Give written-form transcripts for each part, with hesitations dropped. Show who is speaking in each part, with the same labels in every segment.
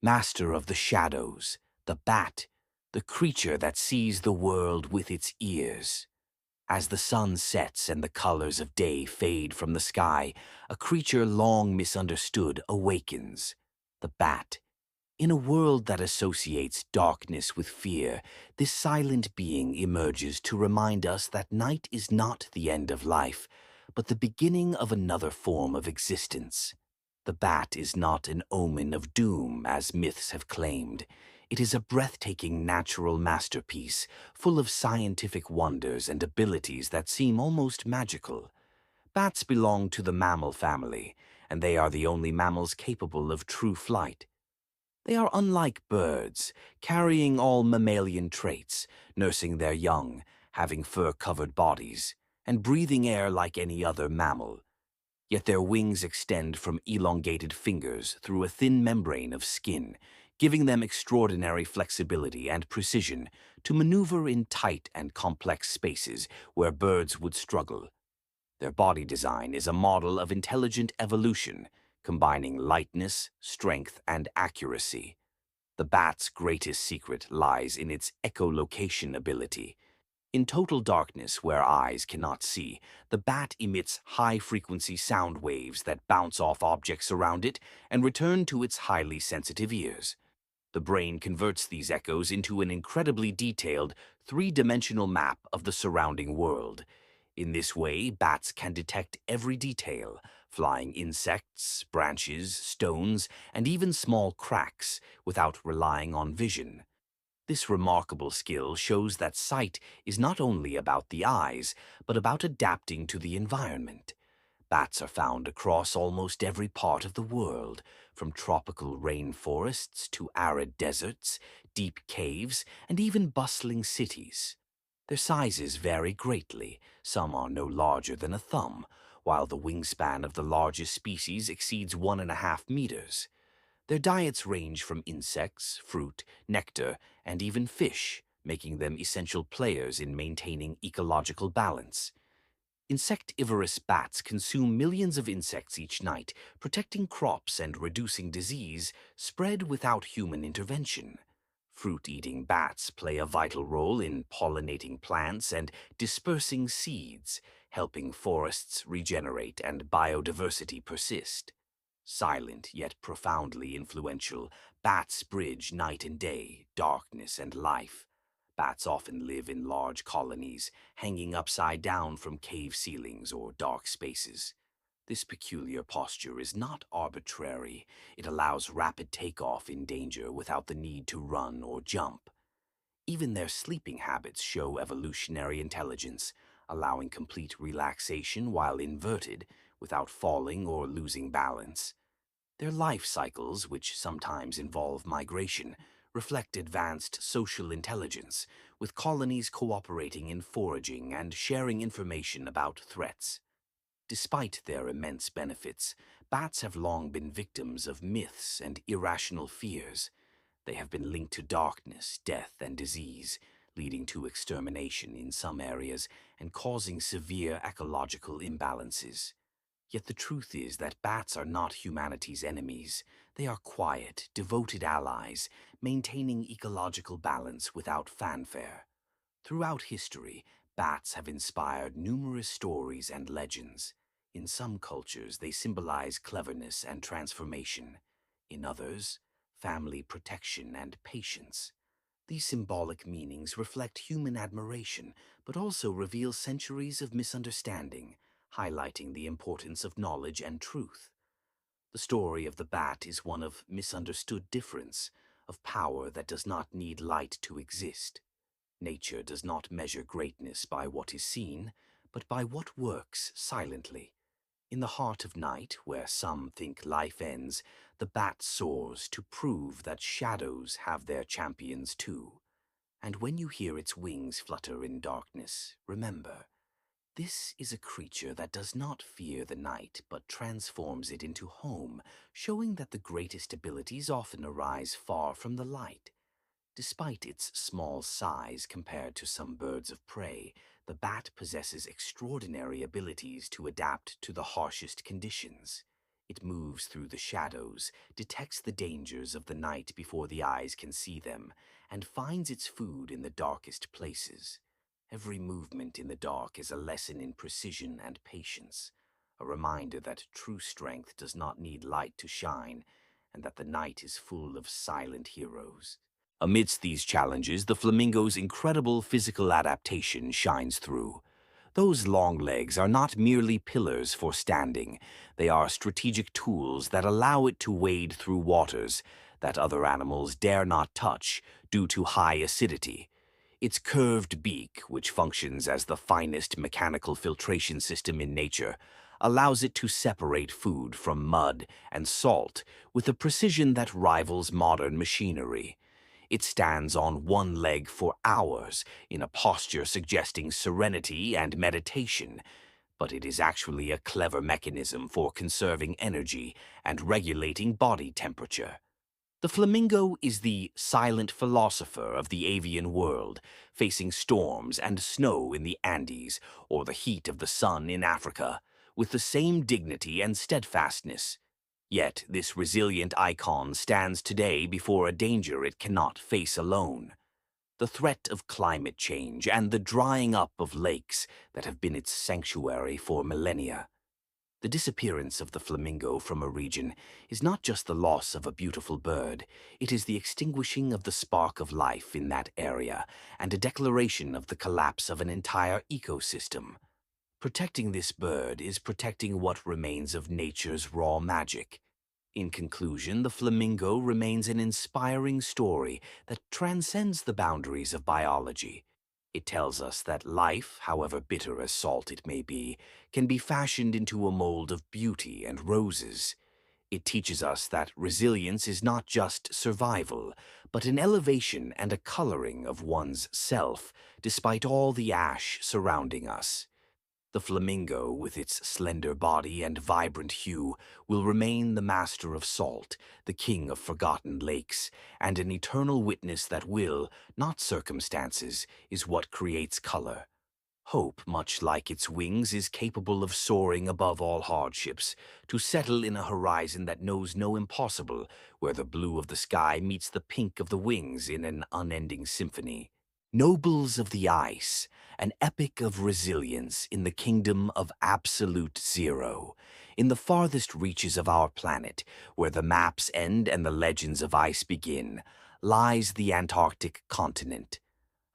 Speaker 1: Master of the shadows, the bat, the creature that sees the world with its ears. As the sun sets and the colors of day fade from the sky, a creature long misunderstood awakens, the bat. In a world that associates darkness with fear, this silent being emerges to remind us that night is not the end of life, but the beginning of another form of existence. The bat is not an omen of doom, as myths have claimed. It is a breathtaking natural masterpiece, full of scientific wonders and abilities that seem almost magical. Bats belong to the mammal family, and they are the only mammals capable of true flight. They are unlike birds, carrying all mammalian traits, nursing their young, having fur-covered bodies, and breathing air like any other mammal. Yet their wings extend from elongated fingers through a thin membrane of skin, giving them extraordinary flexibility and precision to maneuver in tight and complex spaces where birds would struggle. Their body design is a model of intelligent evolution, combining lightness, strength, and accuracy. The bat's greatest secret lies in its echolocation ability. In total darkness where eyes cannot see, the bat emits high-frequency sound waves that bounce off objects around it and return to its highly sensitive ears. The brain converts these echoes into an incredibly detailed, three-dimensional map of the surrounding world. In this way, bats can detect every detail, flying insects, branches, stones, and even small cracks, without relying on vision. This remarkable skill shows that sight is not only about the eyes, but about adapting to the environment. Bats are found across almost every part of the world, from tropical rainforests to arid deserts, deep caves, and even bustling cities. Their sizes vary greatly. Some are no larger than a thumb, while the wingspan of the largest species exceeds 1.5 meters. Their diets range from insects, fruit, nectar, and even fish, making them essential players in maintaining ecological balance. Insectivorous bats consume millions of insects each night, protecting crops and reducing disease spread without human intervention. Fruit-eating bats play a vital role in pollinating plants and dispersing seeds, helping forests regenerate and biodiversity persist. Silent yet profoundly influential, bats bridge night and day, darkness and life. Bats often live in large colonies, hanging upside down from cave ceilings or dark spaces. This peculiar posture is not arbitrary. It allows rapid takeoff in danger without the need to run or jump. Even their sleeping habits show evolutionary intelligence, allowing complete relaxation while inverted, without falling or losing balance. Their life cycles, which sometimes involve migration, reflect advanced social intelligence, with colonies cooperating in foraging and sharing information about threats. Despite their immense benefits, bats have long been victims of myths and irrational fears. They have been linked to darkness, death, and disease, leading to extermination in some areas and causing severe ecological imbalances. Yet the truth is that bats are not humanity's enemies. They are quiet, devoted allies, maintaining ecological balance without fanfare. Throughout history, bats have inspired numerous stories and legends. In some cultures, they symbolize cleverness and transformation. In others, family protection and patience. These symbolic meanings reflect human admiration, but also reveal centuries of misunderstanding, highlighting the importance of knowledge and truth. The story of the bat is one of misunderstood difference, of power that does not need light to exist. Nature does not measure greatness by what is seen, but by what works silently. In the heart of night, where some think life ends, the bat soars to prove that shadows have their champions too. And when you hear its wings flutter in darkness, remember, this is a creature that does not fear the night, but transforms it into home, showing that the greatest abilities often arise far from the light. Despite its small size compared to some birds of prey, the bat possesses extraordinary abilities to adapt to the harshest conditions. It moves through the shadows, detects the dangers of the night before the eyes can see them, and finds its food in the darkest places. Every movement in the dark is a lesson in precision and patience, a reminder that true strength does not need light to shine, and that the night is full of silent heroes. Amidst these challenges, the flamingo's incredible physical adaptation shines through. Those long legs are not merely pillars for standing. They are strategic tools that allow it to wade through waters that other animals dare not touch due to high acidity. Its curved beak, which functions as the finest mechanical filtration system in nature, allows it to separate food from mud and salt with a precision that rivals modern machinery. It stands on one leg for hours in a posture suggesting serenity and meditation, but it is actually a clever mechanism for conserving energy and regulating body temperature. The flamingo is the silent philosopher of the avian world, facing storms and snow in the Andes or the heat of the sun in Africa, with the same dignity and steadfastness. Yet this resilient icon stands today before a danger it cannot face alone: the threat of climate change and the drying up of lakes that have been its sanctuary for millennia. The disappearance of the flamingo from a region is not just the loss of a beautiful bird, it is the extinguishing of the spark of life in that area and a declaration of the collapse of an entire ecosystem. Protecting this bird is protecting what remains of nature's raw magic. In conclusion, the flamingo remains an inspiring story that transcends the boundaries of biology. It tells us that life, however bitter as salt it may be, can be fashioned into a mold of beauty and roses. It teaches us that resilience is not just survival, but an elevation and a coloring of one's self, despite all the ash surrounding us. The flamingo, with its slender body and vibrant hue, will remain the master of salt, the king of forgotten lakes, and an eternal witness that will, not circumstances, is what creates color. Hope, much like its wings, is capable of soaring above all hardships, to settle in a horizon that knows no impossible, where the blue of the sky meets the pink of the wings in an unending symphony. Nobles of the Ice, an epic of resilience in the kingdom of absolute zero. In the farthest reaches of our planet, where the maps end and the legends of ice begin, lies the Antarctic continent,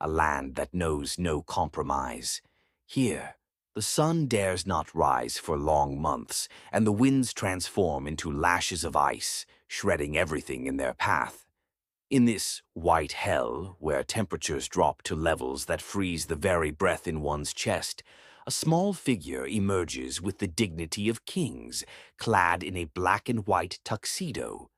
Speaker 1: a land that knows no compromise. Here, the sun dares not rise for long months, and the winds transform into lashes of ice, shredding everything in their path. In this white hell, where temperatures drop to levels that freeze the very breath in one's chest, a small figure emerges with the dignity of kings, clad in a black and white tuxedo.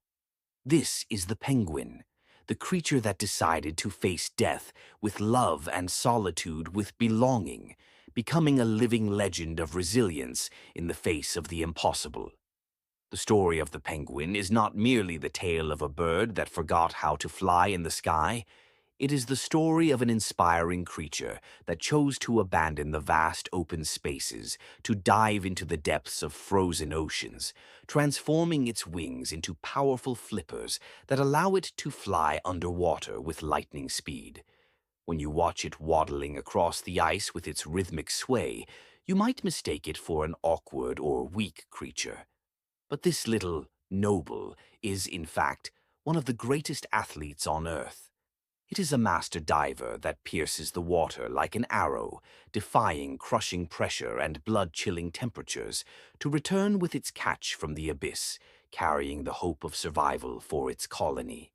Speaker 1: This is the penguin, the creature that decided to face death with love and solitude with belonging, becoming a living legend of resilience in the face of the impossible. The story of the penguin is not merely the tale of a bird that forgot how to fly in the sky. It is the story of an inspiring creature that chose to abandon the vast open spaces, to dive into the depths of frozen oceans, transforming its wings into powerful flippers that allow it to fly underwater with lightning speed. When you watch it waddling across the ice with its rhythmic sway, you might mistake it for an awkward or weak creature. But this little noble is, in fact, one of the greatest athletes on Earth. It is a master diver that pierces the water like an arrow, defying crushing pressure and blood-chilling temperatures, to return with its catch from the abyss, carrying the hope of survival for its colony.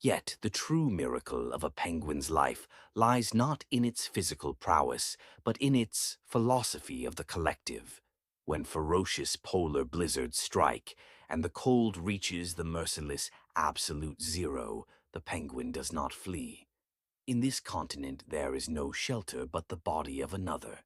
Speaker 1: Yet the true miracle of a penguin's life lies not in its physical prowess, but in its philosophy of the collective. When ferocious polar blizzards strike and the cold reaches the merciless absolute zero, the penguin does not flee. In this continent there is no shelter but the body of another.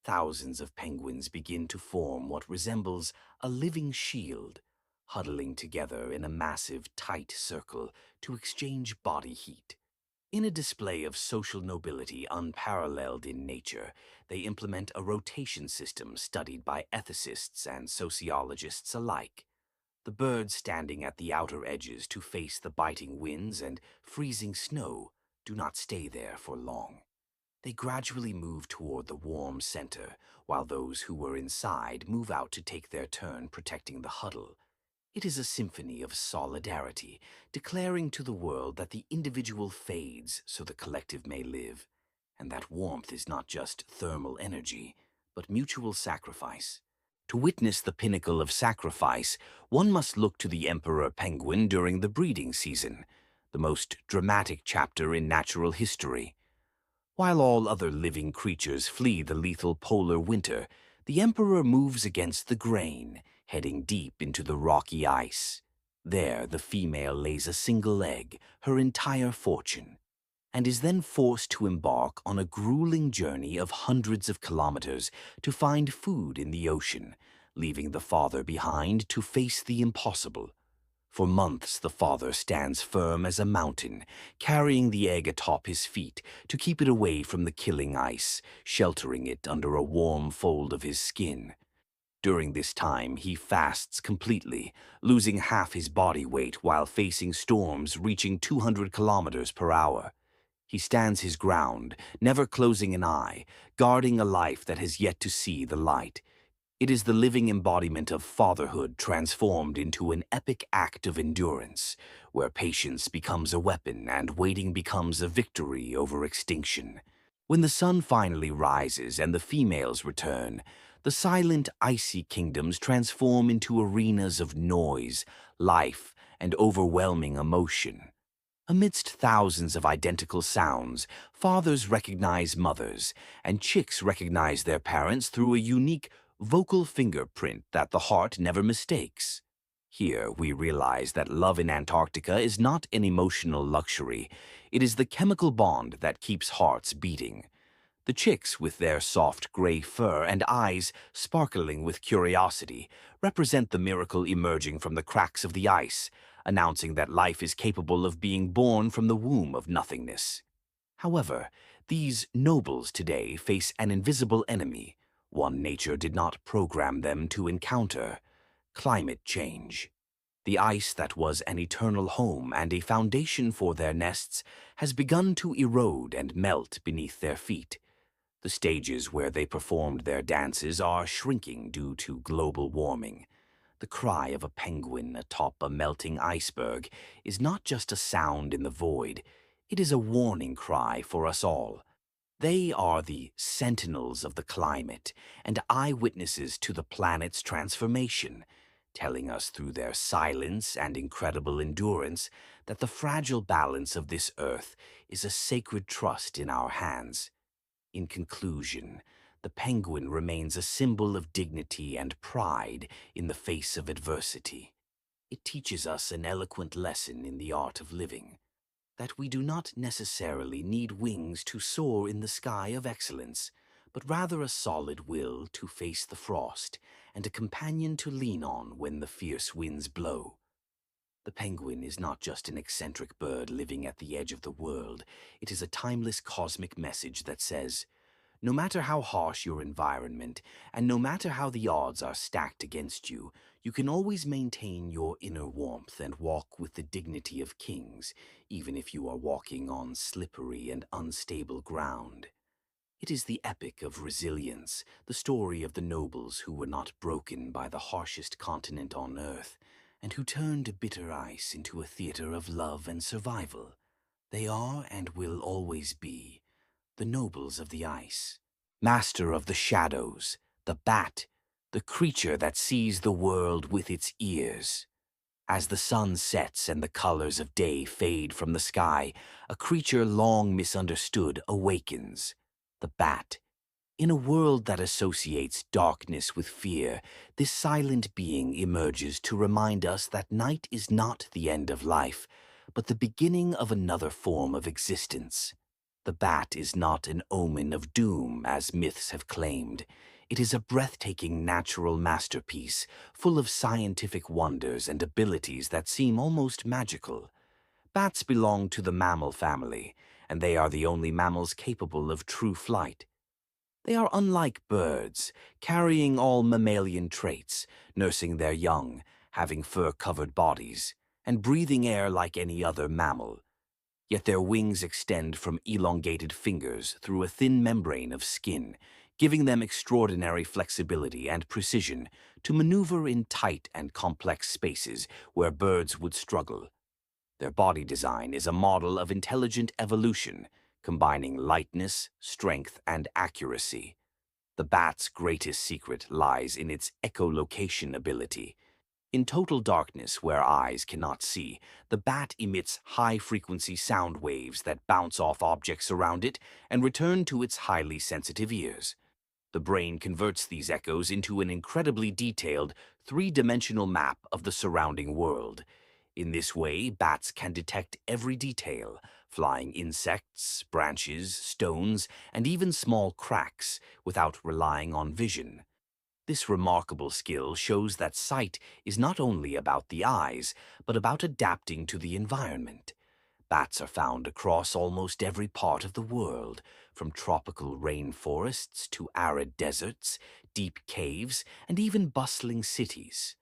Speaker 1: Thousands of penguins begin to form what resembles a living shield, huddling together in a massive, tight circle to exchange body heat. In a display of social nobility unparalleled in nature, they implement a rotation system studied by ethicists and sociologists alike. The birds standing at the outer edges to face the biting winds and freezing snow do not stay there for long. They gradually move toward the warm center, while those who were inside move out to take their turn protecting the huddle. It is a symphony of solidarity, declaring to the world that the individual fades so the collective may live, and that warmth is not just thermal energy, but mutual sacrifice. To witness the pinnacle of sacrifice, one must look to the emperor penguin during the breeding season, the most dramatic chapter in natural history. While all other living creatures flee the lethal polar winter, the emperor moves against the grain, heading deep into the rocky ice. There, the female lays a single egg, her entire fortune, and is then forced to embark on a grueling journey of hundreds of kilometers to find food in the ocean, leaving the father behind to face the impossible. For months, the father stands firm as a mountain, carrying the egg atop his feet to keep it away from the killing ice, sheltering it under a warm fold of his skin. During this time, he fasts completely, losing half his body weight while facing storms reaching 200 kilometers per hour. He stands his ground, never closing an eye, guarding a life that has yet to see the light. It is the living embodiment of fatherhood transformed into an epic act of endurance, where patience becomes a weapon and waiting becomes a victory over extinction. When the sun finally rises and the females return, the silent, icy kingdoms transform into arenas of noise, life, and overwhelming emotion. Amidst thousands of identical sounds, fathers recognize mothers, and chicks recognize their parents through a unique vocal fingerprint that the heart never mistakes. Here we realize that love in Antarctica is not an emotional luxury. It is the chemical bond that keeps hearts beating. The chicks, with their soft gray fur and eyes sparkling with curiosity, represent the miracle emerging from the cracks of the ice, announcing that life is capable of being born from the womb of nothingness. However, these nobles today face an invisible enemy, one nature did not program them to encounter: climate change. The ice that was an eternal home and a foundation for their nests has begun to erode and melt beneath their feet. The stages where they performed their dances are shrinking due to global warming. The cry of a penguin atop a melting iceberg is not just a sound in the void, it is a warning cry for us all. They are the sentinels of the climate and eyewitnesses to the planet's transformation, telling us through their silence and incredible endurance that the fragile balance of this earth is a sacred trust in our hands. In conclusion, the penguin remains a symbol of dignity and pride in the face of adversity. It teaches us an eloquent lesson in the art of living, that we do not necessarily need wings to soar in the sky of excellence, but rather a solid will to face the frost and a companion to lean on when the fierce winds blow. The penguin is not just an eccentric bird living at the edge of the world. It is a timeless cosmic message that says, no matter how harsh your environment, and no matter how the odds are stacked against you, you can always maintain your inner warmth and walk with the dignity of kings, even if you are walking on slippery and unstable ground. It is the epic of resilience, the story of the nobles who were not broken by the harshest continent on earth, and who turned bitter ice into a theater of love and survival. They are and will always be the nobles of the ice, master of the shadows, the bat, the creature that sees the world with its ears. As the sun sets and the colors of day fade from the sky, a creature long misunderstood awakens: the bat. In a world that associates darkness with fear, this silent being emerges to remind us that night is not the end of life, but the beginning of another form of existence. The bat is not an omen of doom, as myths have claimed. It is a breathtaking natural masterpiece, full of scientific wonders and abilities that seem almost magical. Bats belong to the mammal family, and they are the only mammals capable of true flight. They are unlike birds, carrying all mammalian traits, nursing their young, having fur-covered bodies, and breathing air like any other mammal. Yet their wings extend from elongated fingers through a thin membrane of skin, giving them extraordinary flexibility and precision to maneuver in tight and complex spaces where birds would struggle. Their body design is a model of intelligent evolution, combining lightness, strength, and accuracy. The bat's greatest secret lies in its echolocation ability. In total darkness where eyes cannot see, the bat emits high-frequency sound waves that bounce off objects around it and return to its highly sensitive ears. The brain converts these echoes into an incredibly detailed, three-dimensional map of the surrounding world. In this way, bats can detect every detail, flying insects, branches, stones, and even small cracks, without relying on vision. This remarkable skill shows that sight is not only about the eyes, but about adapting to the environment. Bats are found across almost every part of the world, from tropical rainforests to arid deserts, deep caves, and even bustling cities.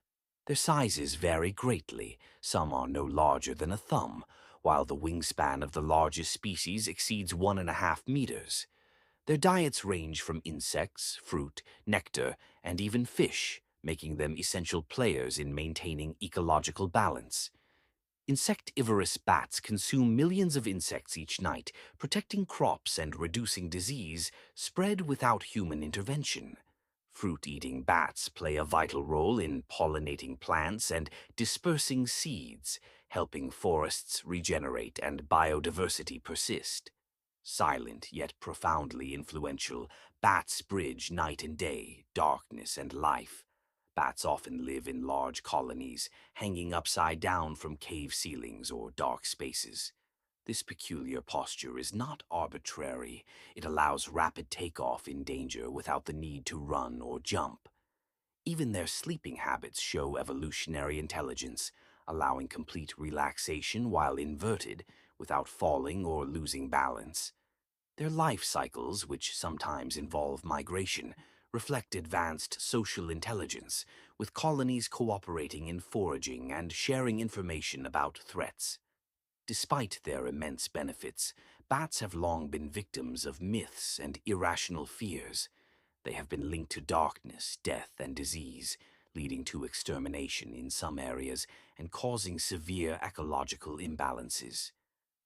Speaker 1: Their sizes vary greatly. Some are no larger than a thumb, while the wingspan of the largest species exceeds 1.5 meters. Their diets range from insects, fruit, nectar, and even fish, making them essential players in maintaining ecological balance. Insectivorous bats consume millions of insects each night, protecting crops and reducing disease spread without human intervention. Fruit-eating bats play a vital role in pollinating plants and dispersing seeds, helping forests regenerate and biodiversity persist. Silent yet profoundly influential, bats bridge night and day, darkness and life. Bats often live in large colonies, hanging upside down from cave ceilings or dark spaces. This peculiar posture is not arbitrary. It allows rapid takeoff in danger without the need to run or jump. Even their sleeping habits show evolutionary intelligence, allowing complete relaxation while inverted, without falling or losing balance. Their life cycles, which sometimes involve migration, reflect advanced social intelligence, with colonies cooperating in foraging and sharing information about threats. Despite their immense benefits, bats have long been victims of myths and irrational fears. They have been linked to darkness, death, and disease, leading to extermination in some areas and causing severe ecological imbalances.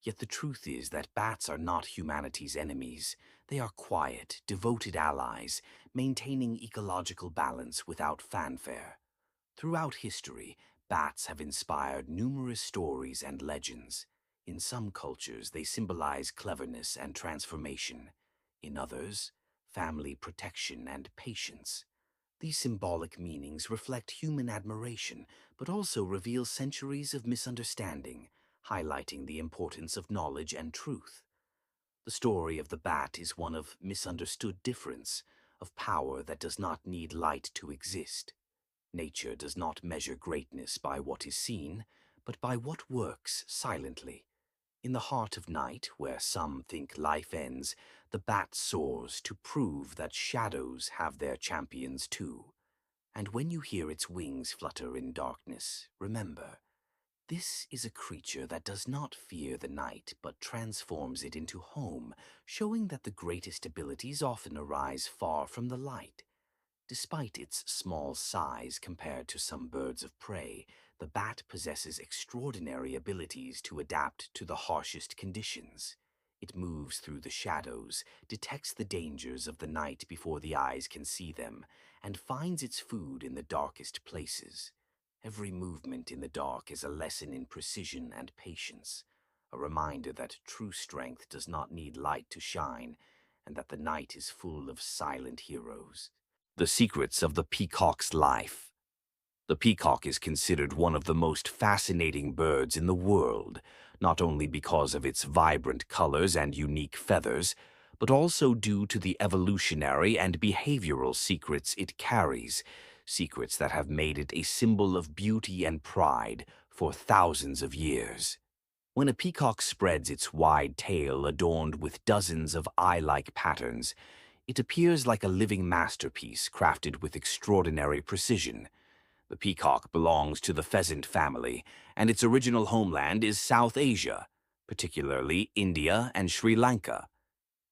Speaker 1: Yet the truth is that bats are not humanity's enemies. They are quiet, devoted allies, maintaining ecological balance without fanfare. Throughout history, bats have inspired numerous stories and legends. In some cultures, they symbolize cleverness and transformation. In others, family protection and patience. These symbolic meanings reflect human admiration, but also reveal centuries of misunderstanding, highlighting the importance of knowledge and truth. The story of the bat is one of misunderstood difference, of power that does not need light to exist. Nature does not measure greatness by what is seen, but by what works silently. In the heart of night, where some think life ends, the bat soars to prove that shadows have their champions too. And when you hear its wings flutter in darkness, remember, this is a creature that does not fear the night but transforms it into home, showing that the greatest abilities often arise far from the light. Despite its small size compared to some birds of prey, the bat possesses extraordinary abilities to adapt to the harshest conditions. It moves through the shadows, detects the dangers of the night before the eyes can see them, and finds its food in the darkest places. Every movement in the dark is a lesson in precision and patience, a reminder that true strength does not need light to shine, and that the night is full of silent heroes. The secrets of the peacock's life. The peacock is considered one of the most fascinating birds in the world, not only because of its vibrant colors and unique feathers, but also due to the evolutionary and behavioral secrets it carries, secrets that have made it a symbol of beauty and pride for thousands of years. When a peacock spreads its wide tail adorned with dozens of eye-like patterns, it appears like a living masterpiece crafted with extraordinary precision. The peacock belongs to the pheasant family, and its original homeland is South Asia, particularly India and Sri Lanka.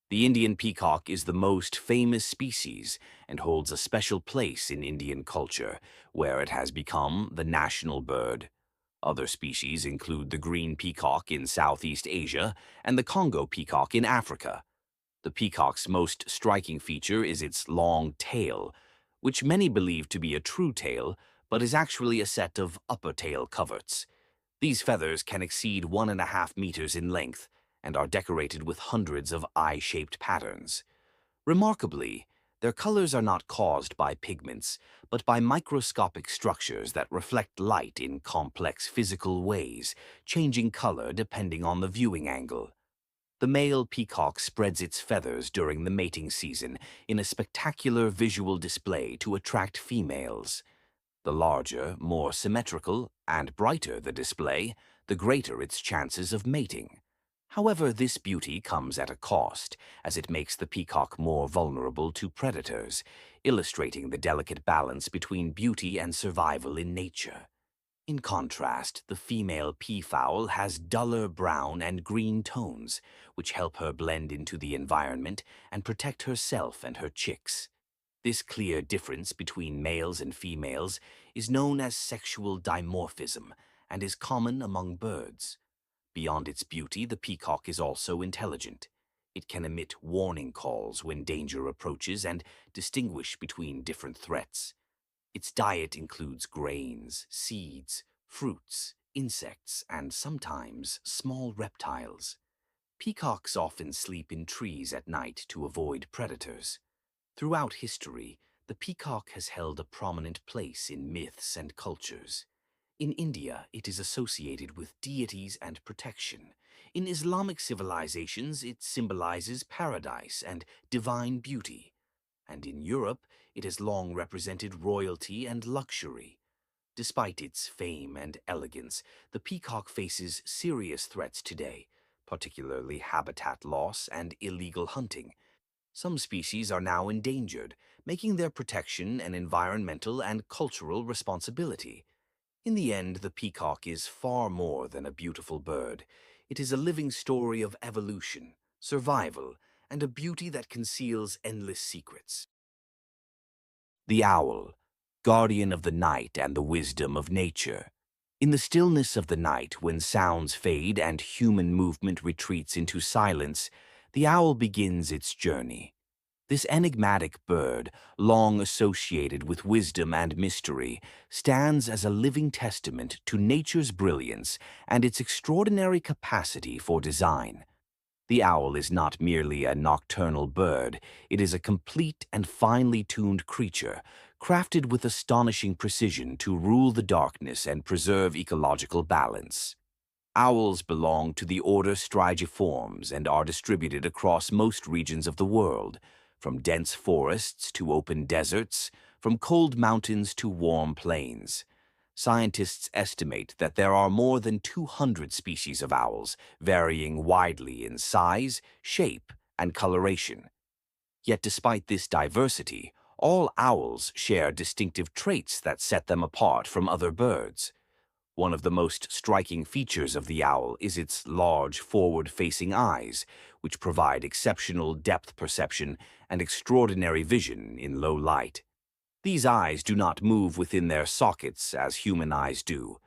Speaker 1: The Indian peacock is the most famous species and holds a special place in Indian culture, where it has become the national bird. Other species include the green peacock in Southeast Asia and the Congo peacock in Africa. The peacock's most striking feature is its long tail, which many believe to be a true tail, but is actually a set of upper tail coverts. These feathers can exceed 1.5 meters in length and are decorated with hundreds of eye-shaped patterns. Remarkably, their colors are not caused by pigments, but by microscopic structures that reflect light in complex physical ways, changing color depending on the viewing angle. The male peacock spreads its feathers during the mating season in a spectacular visual display to attract females. The larger, more symmetrical, and brighter the display, the greater its chances of mating. However, this beauty comes at a cost, as it makes the peacock more vulnerable to predators, illustrating the delicate balance between beauty and survival in nature. In contrast, the female peafowl has duller brown and green tones, which help her blend into the environment and protect herself and her chicks. This clear difference between males and females is known as sexual dimorphism and is common among birds. Beyond its beauty, the peacock is also intelligent. It can emit warning calls when danger approaches and distinguish between different threats. Its diet includes grains, seeds, fruits, insects, and sometimes small reptiles. Peacocks often sleep in trees at night to avoid predators. Throughout history, the peacock has held a prominent place in myths and cultures. In India, it is associated with deities and protection. In Islamic civilizations, it symbolizes paradise and divine beauty. And in Europe, it has long represented royalty and luxury. Despite its fame and elegance, the peacock faces serious threats today, particularly habitat loss and illegal hunting. Some species are now endangered, making their protection an environmental and cultural responsibility. In the end, the peacock is far more than a beautiful bird. It is a living story of evolution, survival, and a beauty that conceals endless secrets. The owl, guardian of the night and the wisdom of nature. In the stillness of the night, when sounds fade and human movement retreats into silence, the owl begins its journey. This enigmatic bird, long associated with wisdom and mystery, stands as a living testament to nature's brilliance and its extraordinary capacity for design. The owl is not merely a nocturnal bird, it is a complete and finely tuned creature, crafted with astonishing precision to rule the darkness and preserve ecological balance. Owls belong to the order Strigiformes and are distributed across most regions of the world, from dense forests to open deserts, from cold mountains to warm plains. Scientists estimate that there are more than 200 species of owls, varying widely in size, shape, and coloration. Yet despite this diversity, all owls share distinctive traits that set them apart from other birds. One of the most striking features of the owl is its large forward-facing eyes, which provide exceptional depth perception and extraordinary vision in low light. These eyes do not move within their sockets as human eyes do.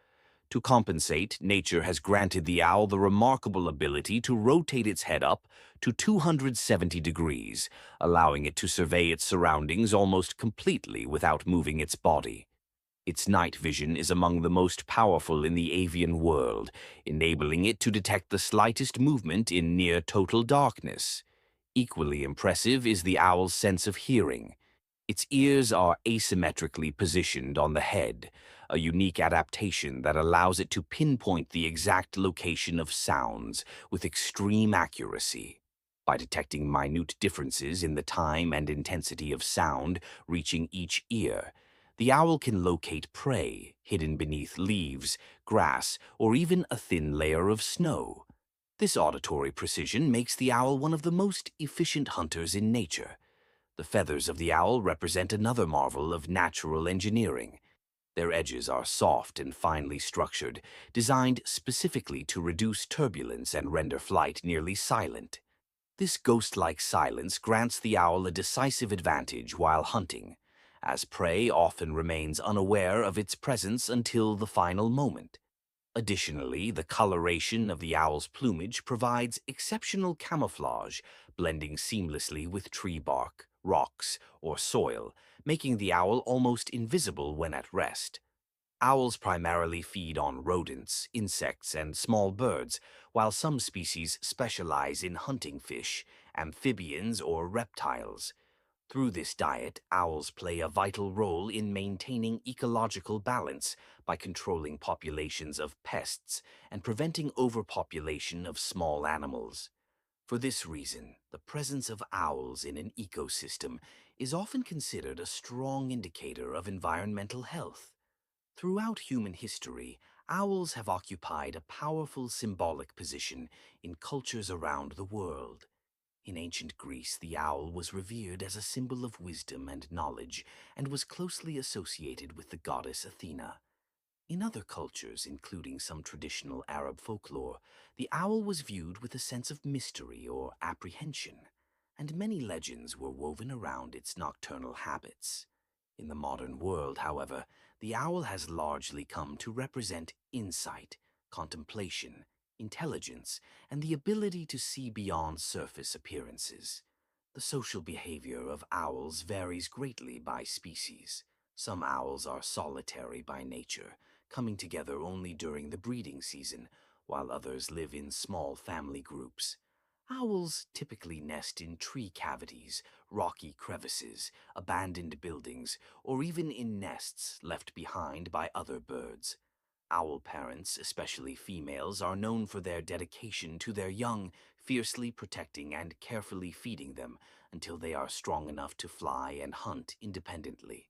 Speaker 1: To compensate, nature has granted the owl the remarkable ability to rotate its head up to 270 degrees, allowing it to survey its surroundings almost completely without moving its body. Its night vision is among the most powerful in the avian world, enabling it to detect the slightest movement in near total darkness. Equally impressive is the owl's sense of hearing. Its ears are asymmetrically positioned on the head, a unique adaptation that allows it to pinpoint the exact location of sounds with extreme accuracy. By detecting minute differences in the time and intensity of sound reaching each ear, the owl can locate prey hidden beneath leaves, grass, or even a thin layer of snow. This auditory precision makes the owl one of the most efficient hunters in nature. The feathers of the owl represent another marvel of natural engineering. Their edges are soft and finely structured, designed specifically to reduce turbulence and render flight nearly silent. This ghost-like silence grants the owl a decisive advantage while hunting, as prey often remains unaware of its presence until the final moment. Additionally, the coloration of the owl's plumage provides exceptional camouflage, blending seamlessly with tree bark, rocks, or soil, making the owl almost invisible when at rest. Owls primarily feed on rodents, insects, and small birds, while some species specialize in hunting fish, amphibians, or reptiles. Through this diet, owls play a vital role in maintaining ecological balance by controlling populations of pests and preventing overpopulation of small animals. For this reason, the presence of owls in an ecosystem is often considered a strong indicator of environmental health. Throughout human history, owls have occupied a powerful symbolic position in cultures around the world. In ancient Greece, the owl was revered as a symbol of wisdom and knowledge and was closely associated with the goddess Athena. In other cultures, including some traditional Arab folklore, the owl was viewed with a sense of mystery or apprehension, and many legends were woven around its nocturnal habits. In the modern world, however, the owl has largely come to represent insight, contemplation, intelligence, and the ability to see beyond surface appearances. The social behavior of owls varies greatly by species. Some owls are solitary by nature, coming together only during the breeding season, while others live in small family groups. Owls typically nest in tree cavities, rocky crevices, abandoned buildings, or even in nests left behind by other birds. Owl parents, especially females, are known for their dedication to their young, fiercely protecting and carefully feeding them until they are strong enough to fly and hunt independently.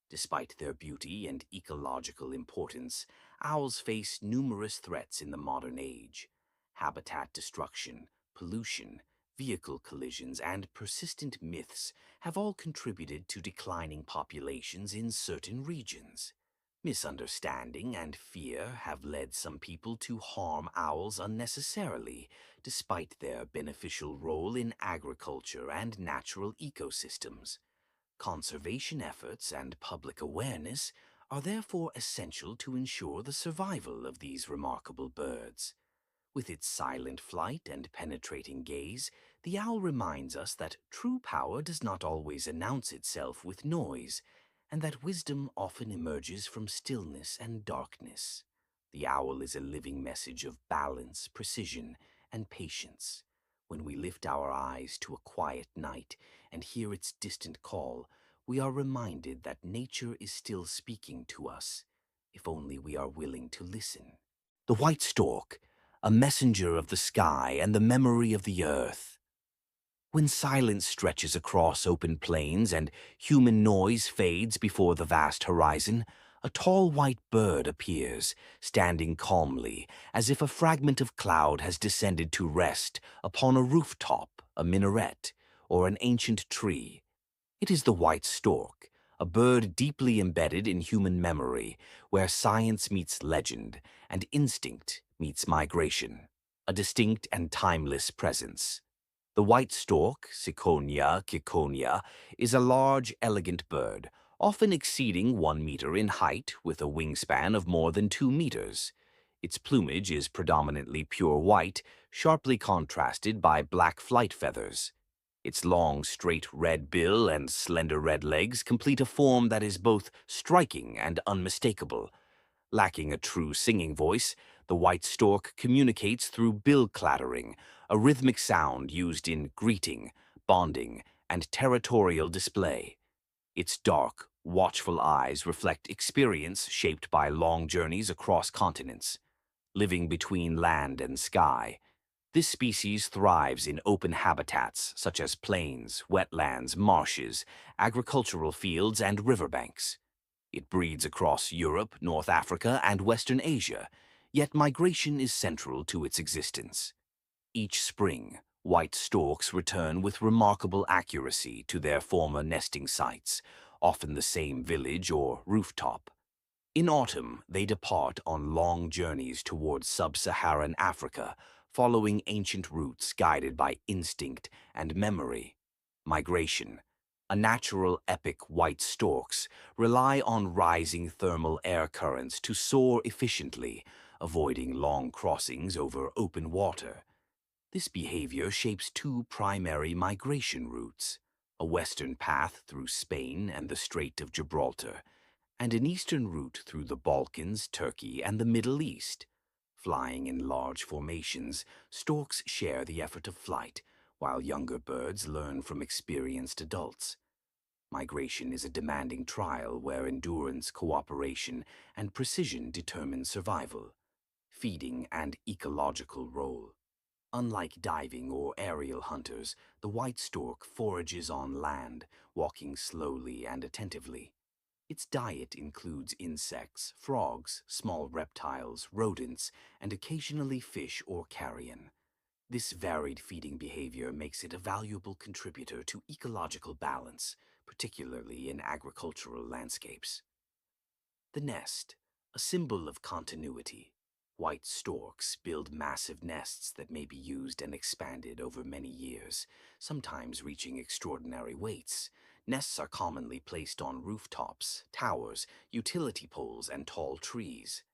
Speaker 1: Despite their beauty and ecological importance, owls face numerous threats in the modern age. Habitat destruction, pollution, vehicle collisions, and persistent myths have all contributed to declining populations in certain regions. Misunderstanding and fear have led some people to harm owls unnecessarily, despite their beneficial role in agriculture and natural ecosystems. Conservation efforts and public awareness are therefore essential to ensure the survival of these remarkable birds. With its silent flight and penetrating gaze, the owl reminds us that true power does not always announce itself with noise, and that wisdom often emerges from stillness and darkness. The owl is a living message of balance, precision, and patience. When we lift our eyes to a quiet night and hear its distant call, we are reminded that nature is still speaking to us, if only we are willing to listen. The white stork, a messenger of the sky and the memory of the earth. When silence stretches across open plains and human noise fades before the vast horizon, a tall white bird appears, standing calmly, as if a fragment of cloud has descended to rest upon a rooftop, a minaret, or an ancient tree. It is the white stork, a bird deeply embedded in human memory, where science meets legend and instinct meets migration, a distinct and timeless presence. The white stork, Ciconia ciconia, is a large, elegant bird, often exceeding 1 meter in height with a wingspan of more than 2 meters. Its plumage is predominantly pure white, sharply contrasted by black flight feathers. Its long, straight red bill and slender red legs complete a form that is both striking and unmistakable. Lacking a true singing voice, the white stork communicates through bill clattering, a rhythmic sound used in greeting, bonding, and territorial display. Its dark, watchful eyes reflect experience shaped by long journeys across continents. Living between land and sky, this species thrives in open habitats such as plains, wetlands, marshes, agricultural fields, and riverbanks. It breeds across Europe, North Africa, and Western Asia, yet migration is central to its existence. Each spring, white storks return with remarkable accuracy to their former nesting sites, often the same village or rooftop. In autumn, they depart on long journeys towards sub-Saharan Africa, following ancient routes guided by instinct and memory. Migration. A natural epic white storks rely on rising thermal air currents to soar efficiently, avoiding long crossings over open water. This behavior shapes two primary migration routes: a western path through Spain and the Strait of Gibraltar, and an eastern route through the Balkans, Turkey, and the Middle East. Flying in large formations, storks share the effort of flight, while younger birds learn from experienced adults. Migration is a demanding trial where endurance, cooperation, and precision determine survival. Feeding and ecological role. Unlike diving or aerial hunters, the white stork forages on land, walking slowly and attentively. Its diet includes insects, frogs, small reptiles, rodents, and occasionally fish or carrion. This varied feeding behavior makes it a valuable contributor to ecological balance, particularly in agricultural landscapes. The nest, a symbol of continuity. White storks build massive nests that may be used and expanded over many years, sometimes reaching extraordinary weights. Nests are commonly placed on rooftops, towers, utility poles, and tall trees.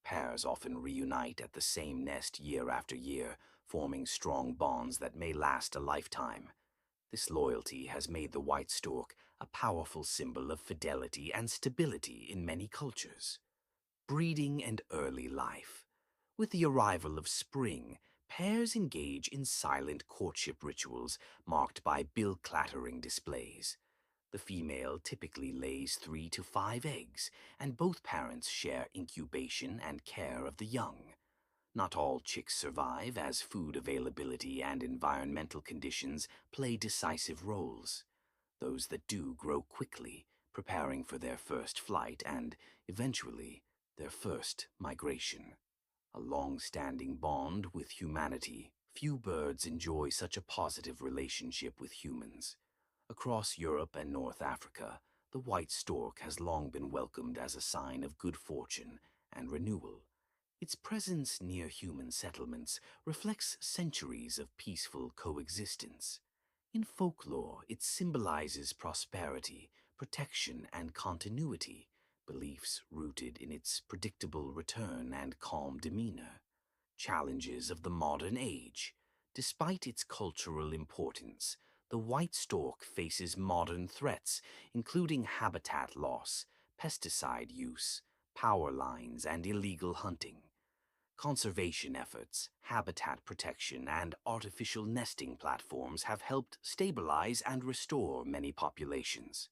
Speaker 1: Pairs often reunite at the same nest year after year, forming strong bonds that may last a lifetime. This loyalty has made the white stork a powerful symbol of fidelity and stability in many cultures. Breeding and early life. With the arrival of spring, pairs engage in silent courtship rituals marked by bill-clattering displays. The female typically lays 3 to 5 eggs, and both parents share incubation and care of the young. Not all chicks survive, as food availability and environmental conditions play decisive roles. Those that do grow quickly, preparing for their first flight and, eventually, their first migration. A long-standing bond with humanity. Few birds enjoy such a positive relationship with humans. Across Europe and North Africa, the white stork has long been welcomed as a sign of good fortune and renewal. Its presence near human settlements reflects centuries of peaceful coexistence. In folklore, it symbolizes prosperity, protection, and continuity, beliefs rooted in its predictable return and calm demeanor. Challenges of the modern age. Despite its cultural importance, the white stork faces modern threats, including habitat loss, pesticide use, power lines, and illegal hunting. Conservation efforts, habitat protection, and artificial nesting platforms have helped stabilize and restore many populations.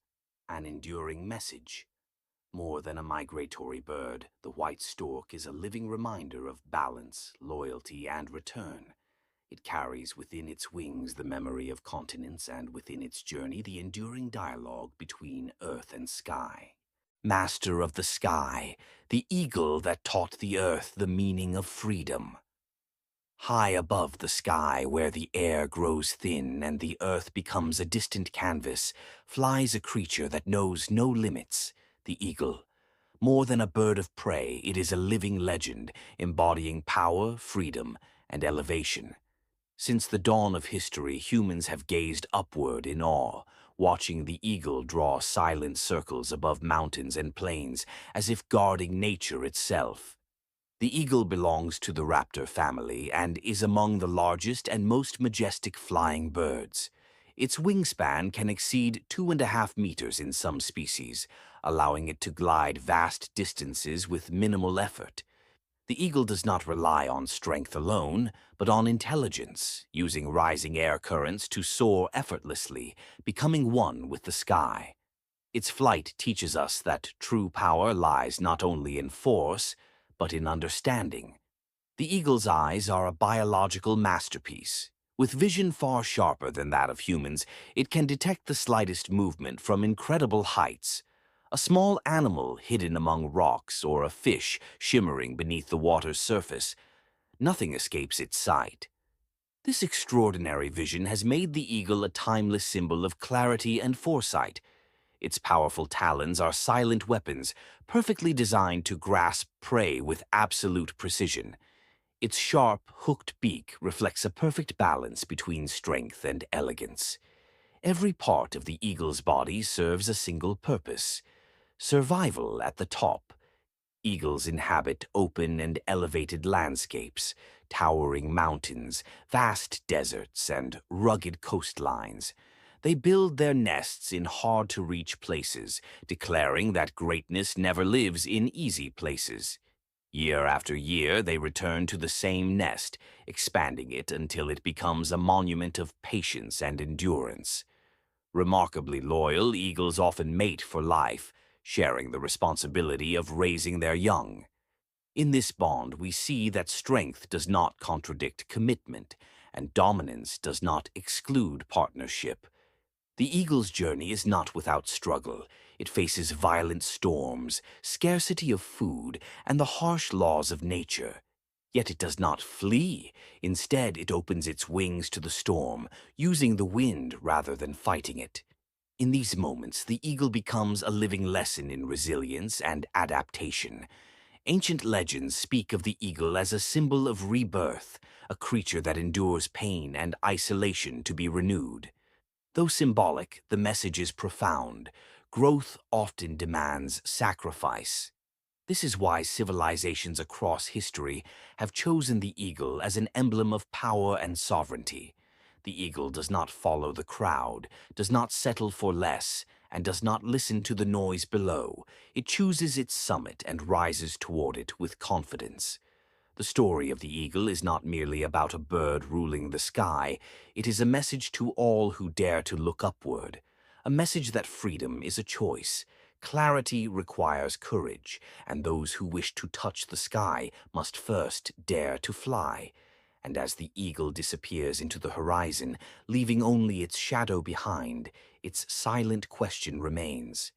Speaker 1: An enduring message. More than a migratory bird, the white stork is a living reminder of balance, loyalty, and return. It carries within its wings the memory of continents and within its journey the enduring dialogue between earth and sky. Master of the sky, the eagle that taught the earth the meaning of freedom. High above the sky, where the air grows thin and the earth becomes a distant canvas, flies a creature that knows no limits, the eagle. More than a bird of prey, it is a living legend, embodying power, freedom, and elevation. Since the dawn of history, humans have gazed upward in awe, watching the eagle draw silent circles above mountains and plains, as if guarding nature itself. The eagle belongs to the raptor family and is among the largest and most majestic flying birds. Its wingspan can exceed 2.5 meters in some species, allowing it to glide vast distances with minimal effort. The eagle does not rely on strength alone, but on intelligence, using rising air currents to soar effortlessly, becoming one with the sky. Its flight teaches us that true power lies not only in force, but in understanding. The eagle's eyes are a biological masterpiece. With vision far sharper than that of humans, it can detect the slightest movement from incredible heights. A small animal hidden among rocks or a fish shimmering beneath the water's surface. Nothing escapes its sight. This extraordinary vision has made the eagle a timeless symbol of clarity and foresight. Its powerful talons are silent weapons, perfectly designed to grasp prey with absolute precision. Its sharp, hooked beak reflects a perfect balance between strength and elegance. Every part of the eagle's body serves a single purpose: survival at the top. Eagles inhabit open and elevated landscapes, towering mountains, vast deserts, and rugged coastlines. They build their nests in hard-to-reach places, declaring that greatness never lives in easy places. Year after year, they return to the same nest, expanding it until it becomes a monument of patience and endurance. Remarkably loyal, eagles often mate for life, sharing the responsibility of raising their young. In this bond, we see that strength does not contradict commitment, and dominance does not exclude partnership. The eagle's journey is not without struggle. It faces violent storms, scarcity of food, and the harsh laws of nature. Yet it does not flee. Instead, it opens its wings to the storm, using the wind rather than fighting it. In these moments, the eagle becomes a living lesson in resilience and adaptation. Ancient legends speak of the eagle as a symbol of rebirth, a creature that endures pain and isolation to be renewed. Though symbolic, the message is profound. Growth often demands sacrifice. This is why civilizations across history have chosen the eagle as an emblem of power and sovereignty. The eagle does not follow the crowd, does not settle for less, and does not listen to the noise below. It chooses its summit and rises toward it with confidence. The story of the eagle is not merely about a bird ruling the sky. It is a message to all who dare to look upward, a message that freedom is a choice. Clarity requires courage, and those who wish to touch the sky must first dare to fly. And as the eagle disappears into the horizon, leaving only its shadow behind, its silent question remains: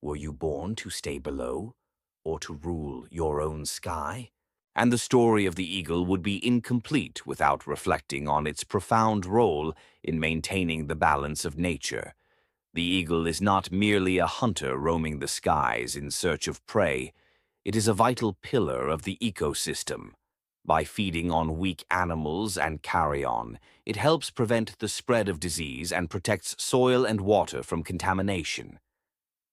Speaker 1: were you born to stay below, or to rule your own sky? And the story of the eagle would be incomplete without reflecting on its profound role in maintaining the balance of nature. The eagle is not merely a hunter roaming the skies in search of prey. It is a vital pillar of the ecosystem. By feeding on weak animals and carrion, it helps prevent the spread of disease and protects soil and water from contamination.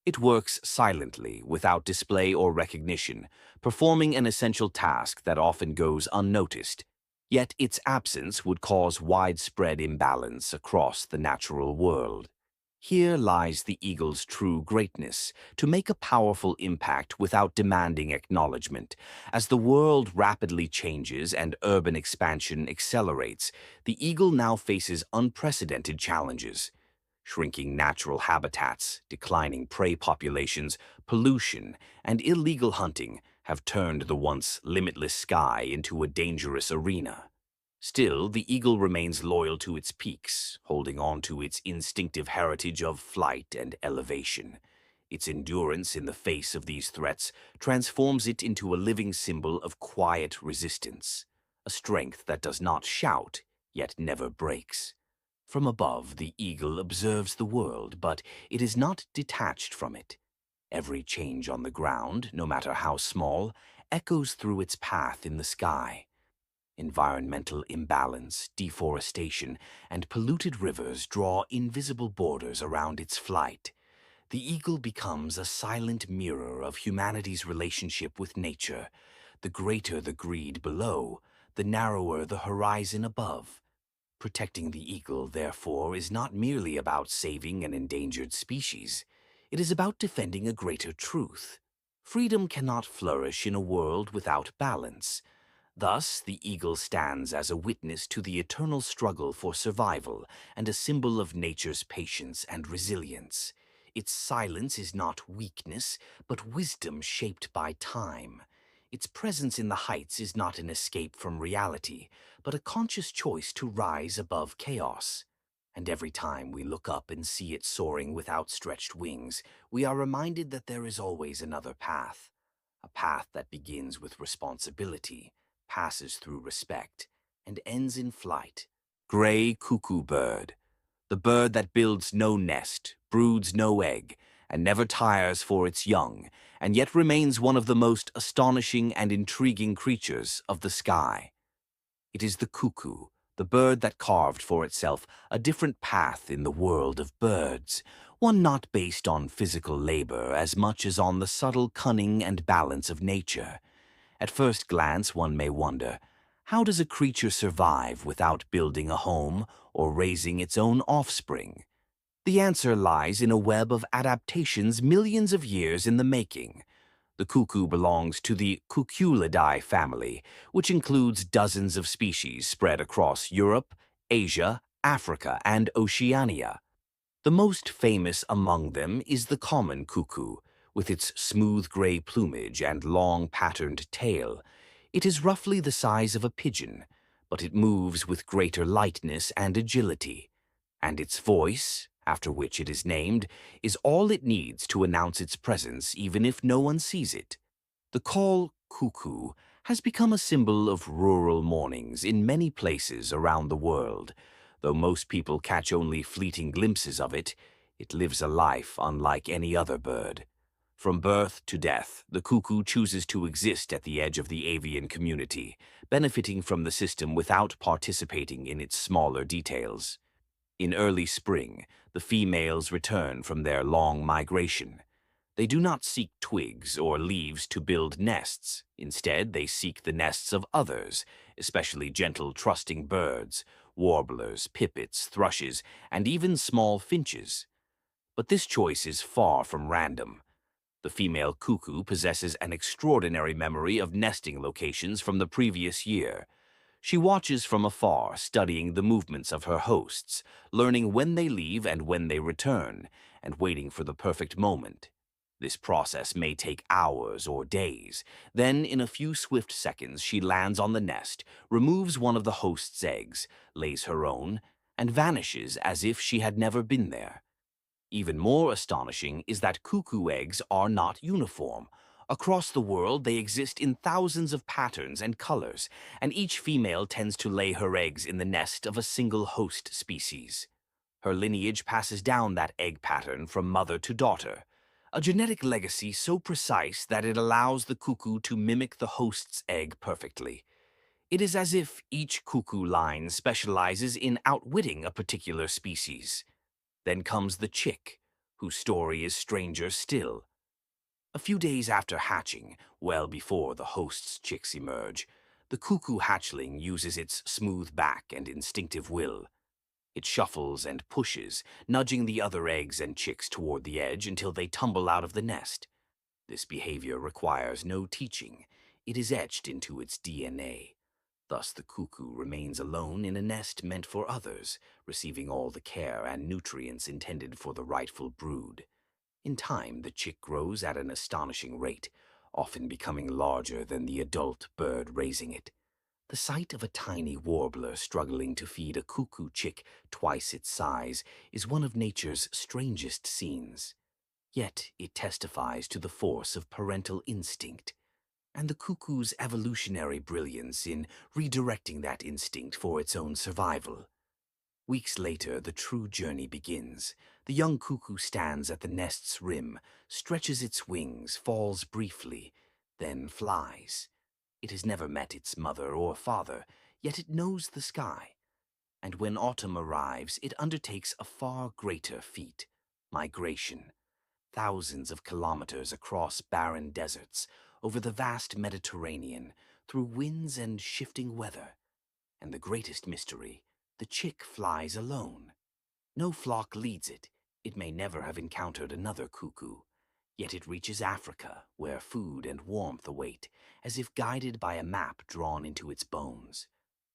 Speaker 1: It works silently, without display or recognition, performing an essential task that often goes unnoticed. Yet its absence would cause widespread imbalance across the natural world. Here lies the eagle's true greatness: to make a powerful impact without demanding acknowledgement. As the world rapidly changes and urban expansion accelerates, the eagle now faces unprecedented challenges. Shrinking natural habitats, declining prey populations, pollution, and illegal hunting have turned the once limitless sky into a dangerous arena. Still, the eagle remains loyal to its peaks, holding on to its instinctive heritage of flight and elevation. Its endurance in the face of these threats transforms it into a living symbol of quiet resistance, a strength that does not shout, yet never breaks. From above, the eagle observes the world, but it is not detached from it. Every change on the ground, no matter how small, echoes through its path in the sky. Environmental imbalance, deforestation, and polluted rivers draw invisible borders around its flight. The eagle becomes a silent mirror of humanity's relationship with nature. The greater the greed below, the narrower the horizon above. Protecting the eagle, therefore, is not merely about saving an endangered species. It is about defending a greater truth. Freedom cannot flourish in a world without balance. Thus, the eagle stands as a witness to the eternal struggle for survival and a symbol of nature's patience and resilience. Its silence is not weakness, but wisdom shaped by time. Its presence in the heights is not an escape from reality, but a conscious choice to rise above chaos. And every time we look up and see it soaring with outstretched wings, we are reminded that there is always another path. A path that begins with responsibility, passes through respect, and ends in flight. Gray cuckoo bird, the bird that builds no nest, broods no egg, and never tires for its young, and yet remains one of the most astonishing and intriguing creatures of the sky. It is the cuckoo, the bird that carved for itself a different path in the world of birds, one not based on physical labor as much as on the subtle cunning and balance of nature. At first glance, one may wonder, how does a creature survive without building a home or raising its own offspring? The answer lies in a web of adaptations millions of years in the making. The cuckoo belongs to the Cuculidae family, which includes dozens of species spread across Europe, Asia, Africa, and Oceania. The most famous among them is the common cuckoo, with its smooth gray plumage and long patterned tail. It is roughly the size of a pigeon, but it moves with greater lightness and agility. And its voice, after which it is named, is all it needs to announce its presence even if no one sees it. The call cuckoo has become a symbol of rural mornings in many places around the world. Though most people catch only fleeting glimpses of it, it lives a life unlike any other bird. From birth to death, the cuckoo chooses to exist at the edge of the avian community, benefiting from the system without participating in its smaller details. In early spring, the females return from their long migration. They do not seek twigs or leaves to build nests. Instead, they seek the nests of others, especially gentle, trusting birds, warblers, pipits, thrushes, and even small finches. But this choice is far from random. The female cuckoo possesses an extraordinary memory of nesting locations from the previous year. She watches from afar, studying the movements of her hosts, learning when they leave and when they return, and waiting for the perfect moment. This process may take hours or days. Then, in a few swift seconds, she lands on the nest, removes one of the host's eggs, lays her own, and vanishes as if she had never been there. Even more astonishing is that cuckoo eggs are not uniform. Across the world, they exist in thousands of patterns and colors, and each female tends to lay her eggs in the nest of a single host species. Her lineage passes down that egg pattern from mother to daughter, a genetic legacy so precise that it allows the cuckoo to mimic the host's egg perfectly. It is as if each cuckoo line specializes in outwitting a particular species. Then comes the chick, whose story is stranger still. A few days after hatching, well before the host's chicks emerge, the cuckoo hatchling uses its smooth back and instinctive will. It shuffles and pushes, nudging the other eggs and chicks toward the edge until they tumble out of the nest. This behavior requires no teaching. It is etched into its DNA. Thus the cuckoo remains alone in a nest meant for others, receiving all the care and nutrients intended for the rightful brood. In time, the chick grows at an astonishing rate, often becoming larger than the adult bird raising it. The sight of a tiny warbler struggling to feed a cuckoo chick twice its size is one of nature's strangest scenes. Yet it testifies to the force of parental instinct, and the cuckoo's evolutionary brilliance in redirecting that instinct for its own survival. Weeks later, the true journey begins. The young cuckoo stands at the nest's rim, stretches its wings, falls briefly, then flies. It has never met its mother or father, yet it knows the sky. And when autumn arrives, it undertakes a far greater feat: migration. Thousands of kilometers across barren deserts, over the vast Mediterranean, through winds and shifting weather. And the greatest mystery, the chick flies alone. No flock leads it. It may never have encountered another cuckoo. Yet it reaches Africa, where food and warmth await, as if guided by a map drawn into its bones.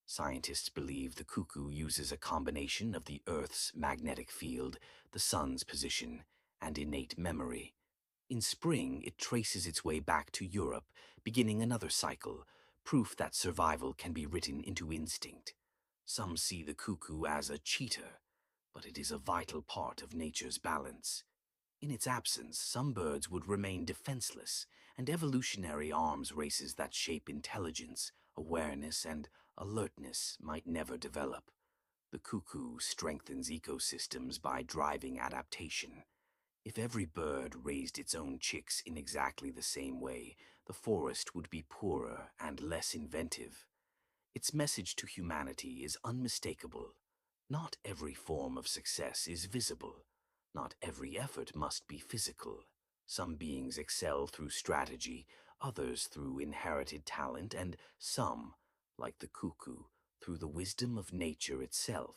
Speaker 1: Scientists believe the cuckoo uses a combination of the Earth's magnetic field, the sun's position, and innate memory. In spring, it traces its way back to Europe, beginning another cycle, proof that survival can be written into instinct. Some see the cuckoo as a cheater, but it is a vital part of nature's balance. In its absence, some birds would remain defenseless, and evolutionary arms races that shape intelligence, awareness, and alertness might never develop. The cuckoo strengthens ecosystems by driving adaptation. If every bird raised its own chicks in exactly the same way, the forest would be poorer and less inventive. Its message to humanity is unmistakable. Not every form of success is visible. Not every effort must be physical. Some beings excel through strategy, others through inherited talent, and some, like the cuckoo, through the wisdom of nature itself.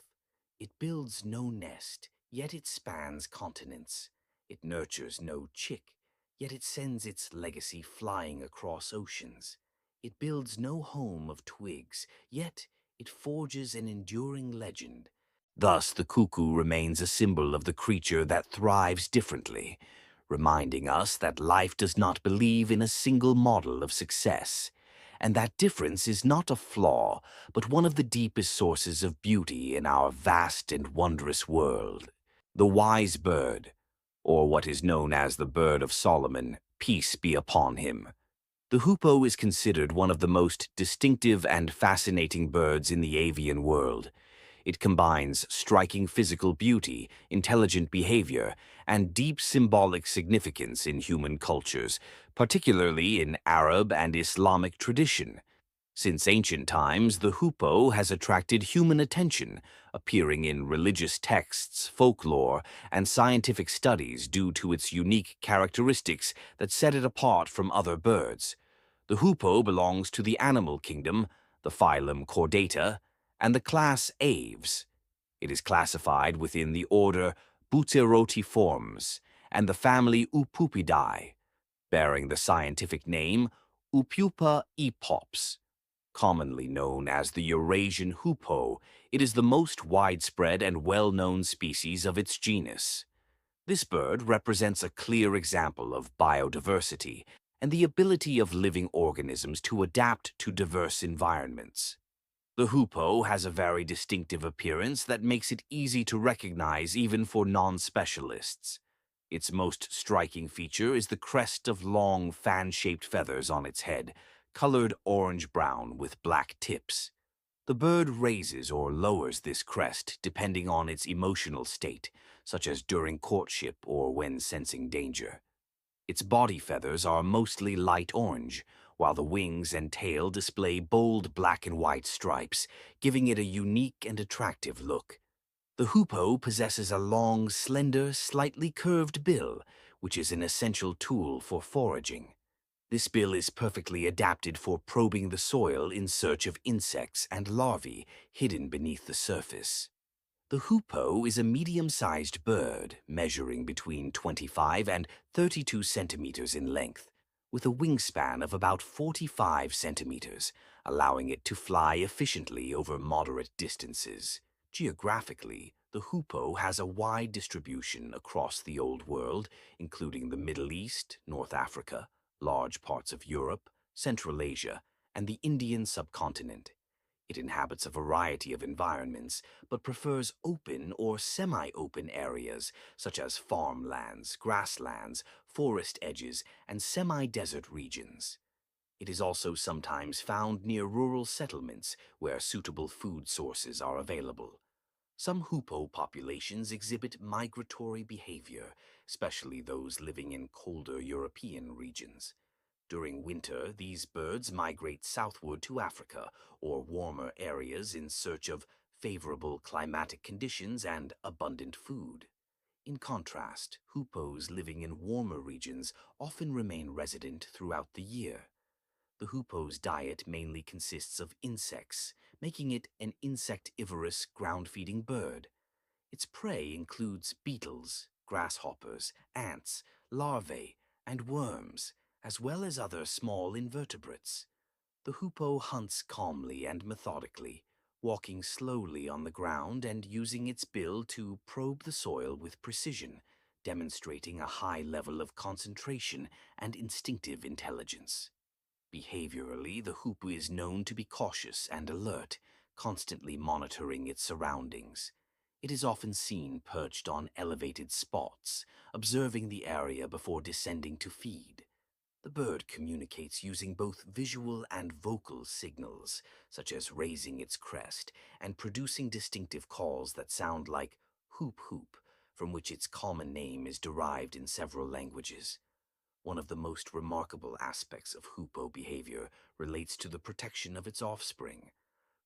Speaker 1: It builds no nest, yet it spans continents. It nurtures no chick, yet it sends its legacy flying across oceans. It builds no home of twigs, yet it forges an enduring legend. Thus, the cuckoo remains a symbol of the creature that thrives differently, reminding us that life does not believe in a single model of success, and that difference is not a flaw, but one of the deepest sources of beauty in our vast and wondrous world. The wise bird, or what is known as the bird of Solomon, peace be upon him. The hoopoe is considered one of the most distinctive and fascinating birds in the avian world. It combines striking physical beauty, intelligent behavior, and deep symbolic significance in human cultures, particularly in Arab and Islamic tradition. Since ancient times, the hoopoe has attracted human attention, appearing in religious texts, folklore, and scientific studies due to its unique characteristics that set it apart from other birds. The hoopoe belongs to the animal kingdom, the phylum Chordata, and the class Aves. It is classified within the order Bucerotiformes and the family Upupidae, bearing the scientific name Upupa epops. Commonly known as the Eurasian hoopoe, it is the most widespread and well-known species of its genus. This bird represents a clear example of biodiversity and the ability of living organisms to adapt to diverse environments. The hoopoe has a very distinctive appearance that makes it easy to recognize even for non-specialists. Its most striking feature is the crest of long, fan-shaped feathers on its head, colored orange-brown with black tips. The bird raises or lowers this crest depending on its emotional state, such as during courtship or when sensing danger. Its body feathers are mostly light orange, while the wings and tail display bold black and white stripes, giving it a unique and attractive look. The hoopoe possesses a long, slender, slightly curved bill, which is an essential tool for foraging. This bill is perfectly adapted for probing the soil in search of insects and larvae hidden beneath the surface. The hoopoe is a medium-sized bird, measuring between 25 and 32 centimeters in length, with a wingspan of about 45 centimeters, allowing it to fly efficiently over moderate distances. Geographically, the hoopoe has a wide distribution across the Old World, including the Middle East, North Africa, large parts of Europe, Central Asia, and the Indian subcontinent. It inhabits a variety of environments, but prefers open or semi-open areas such as farmlands, grasslands, forest edges, and semi-desert regions. It is also sometimes found near rural settlements where suitable food sources are available. Some hoopoe populations exhibit migratory behavior, especially those living in colder European regions. During winter, these birds migrate southward to Africa or warmer areas in search of favorable climatic conditions and abundant food. In contrast, hoopoes living in warmer regions often remain resident throughout the year. The hoopoe's diet mainly consists of insects, making it an insectivorous ground-feeding bird. Its prey includes beetles, grasshoppers, ants, larvae, and worms, as well as other small invertebrates. The hoopoe hunts calmly and methodically, walking slowly on the ground and using its bill to probe the soil with precision, demonstrating a high level of concentration and instinctive intelligence. Behaviorally, the hoopoe is known to be cautious and alert, constantly monitoring its surroundings. It is often seen perched on elevated spots, observing the area before descending to feed. The bird communicates using both visual and vocal signals, such as raising its crest and producing distinctive calls that sound like hoop hoop, from which its common name is derived in several languages. One of the most remarkable aspects of hoopoe behavior relates to the protection of its offspring.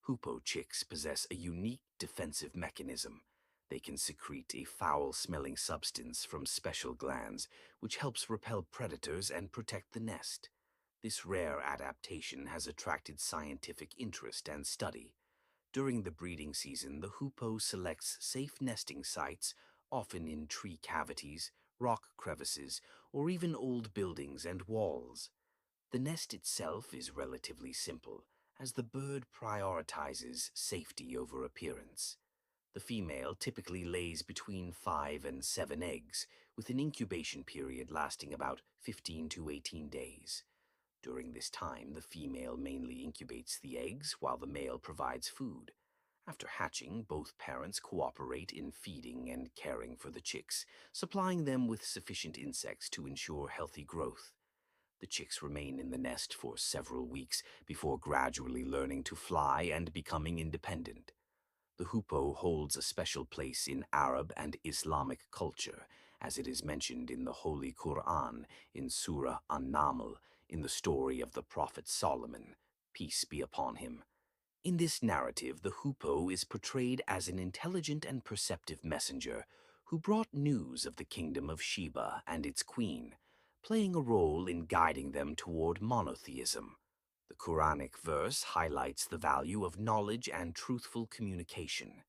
Speaker 1: Hoopoe chicks possess a unique defensive mechanism. They can secrete a foul-smelling substance from special glands, which helps repel predators and protect the nest. This rare adaptation has attracted scientific interest and study. During the breeding season, the hoopoe selects safe nesting sites, often in tree cavities, rock crevices, or even old buildings and walls. The nest itself is relatively simple, as the bird prioritizes safety over appearance. The female typically lays between 5 and 7 eggs, with an incubation period lasting about 15 to 18 days. During this time, the female mainly incubates the eggs while the male provides food. After hatching, both parents cooperate in feeding and caring for the chicks, supplying them with sufficient insects to ensure healthy growth. The chicks remain in the nest for several weeks before gradually learning to fly and becoming independent. The hoopoe holds a special place in Arab and Islamic culture, as it is mentioned in the Holy Quran in Surah An-Naml, in the story of the Prophet Solomon, peace be upon him. In this narrative, the hoopoe is portrayed as an intelligent and perceptive messenger who brought news of the kingdom of Sheba and its queen, playing a role in guiding them toward monotheism. The Quranic verse highlights the value of knowledge and truthful communication.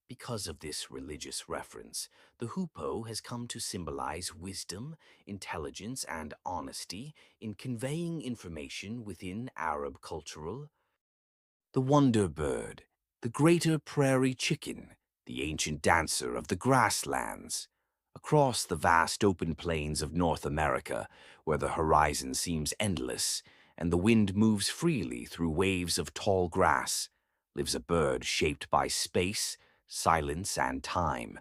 Speaker 1: Because of this religious reference, the hoopoe has come to symbolize wisdom, intelligence, and honesty in conveying information within Arab cultural. The wonder bird, the greater prairie chicken, the ancient dancer of the grasslands. Across the vast open plains of North America, where the horizon seems endless and the wind moves freely through waves of tall grass, lives a bird shaped by space, silence, and time.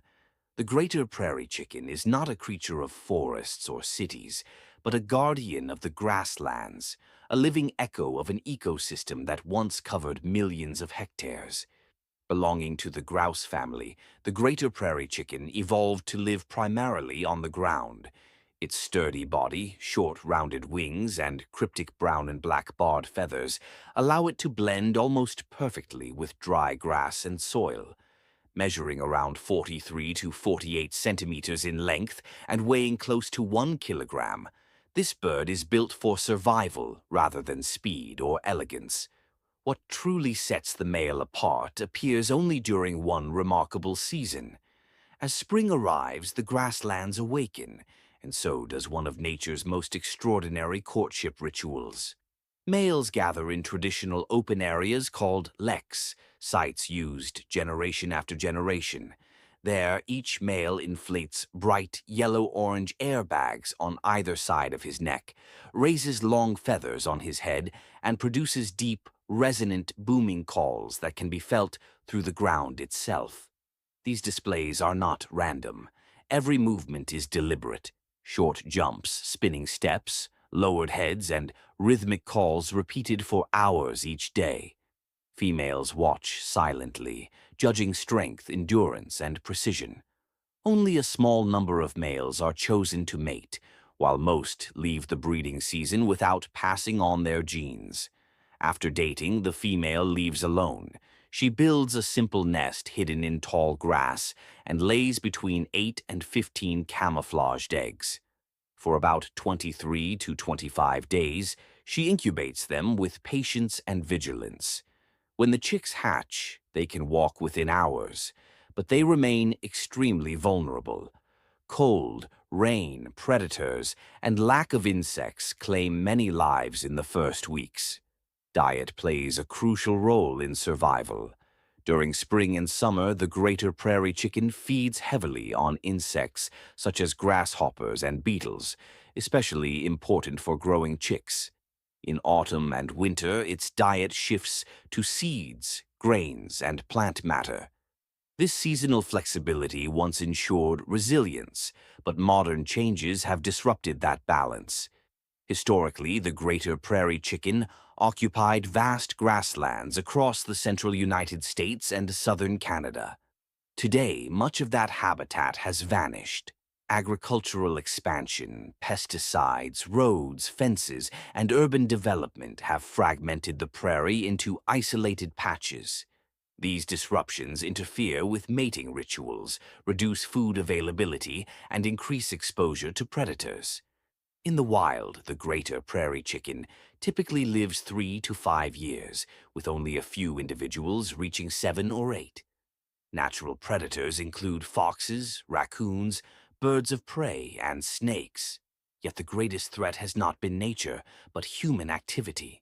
Speaker 1: The greater prairie chicken is not a creature of forests or cities, but a guardian of the grasslands, a living echo of an ecosystem that once covered millions of hectares. Belonging to the grouse family, the greater prairie chicken evolved to live primarily on the ground. Its sturdy body, short rounded wings, and cryptic brown and black barred feathers allow it to blend almost perfectly with dry grass and soil. Measuring around 43 to 48 centimeters in length and weighing close to 1 kilogram, this bird is built for survival rather than speed or elegance. What truly sets the male apart appears only during one remarkable season. As spring arrives, the grasslands awaken, and so does one of nature's most extraordinary courtship rituals. Males gather in traditional open areas called leks, sites used generation after generation. There, each male inflates bright yellow-orange airbags on either side of his neck, raises long feathers on his head, and produces deep, resonant, booming calls that can be felt through the ground itself. These displays are not random. Every movement is deliberate. Short jumps, spinning steps, lowered heads, and rhythmic calls repeated for hours each day. Females watch silently, judging strength, endurance, and precision. Only a small number of males are chosen to mate, while most leave the breeding season without passing on their genes. After dating, the female leaves alone. She builds a simple nest hidden in tall grass and lays between 8 and 15 camouflaged eggs. For about 23 to 25 days, she incubates them with patience and vigilance. When the chicks hatch, they can walk within hours, but they remain extremely vulnerable. Cold, rain, predators, and lack of insects claim many lives in the first weeks. Diet plays a crucial role in survival. During spring and summer, the greater prairie chicken feeds heavily on insects such as grasshoppers and beetles, especially important for growing chicks. In autumn and winter, its diet shifts to seeds, grains, and plant matter. This seasonal flexibility once ensured resilience, but modern changes have disrupted that balance. Historically, the greater prairie chicken occupied vast grasslands across the central United States and southern Canada. Today, much of that habitat has vanished. Agricultural expansion, pesticides, roads, fences, and urban development have fragmented the prairie into isolated patches. These disruptions interfere with mating rituals, reduce food availability, and increase exposure to predators. In the wild, the greater prairie chicken typically lives 3 to 5 years, with only a few individuals reaching 7 or 8. Natural predators include foxes, raccoons, birds of prey, and snakes. Yet the greatest threat has not been nature, but human activity.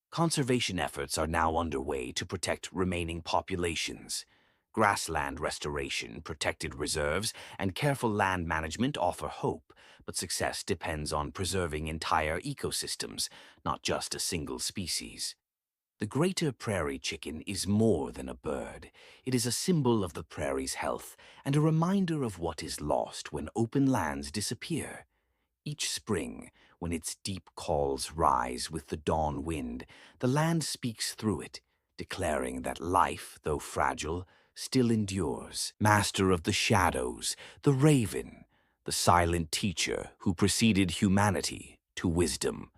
Speaker 1: Conservation efforts are now underway to protect remaining populations. Grassland restoration, protected reserves, and careful land management offer hope, but success depends on preserving entire ecosystems, not just a single species. The greater prairie chicken is more than a bird. It is a symbol of the prairie's health and a reminder of what is lost when open lands disappear. Each spring, when its deep calls rise with the dawn wind, the land speaks through it, declaring that life, though fragile, still endures. Master of the shadows, the raven, the silent teacher who preceded humanity to wisdom.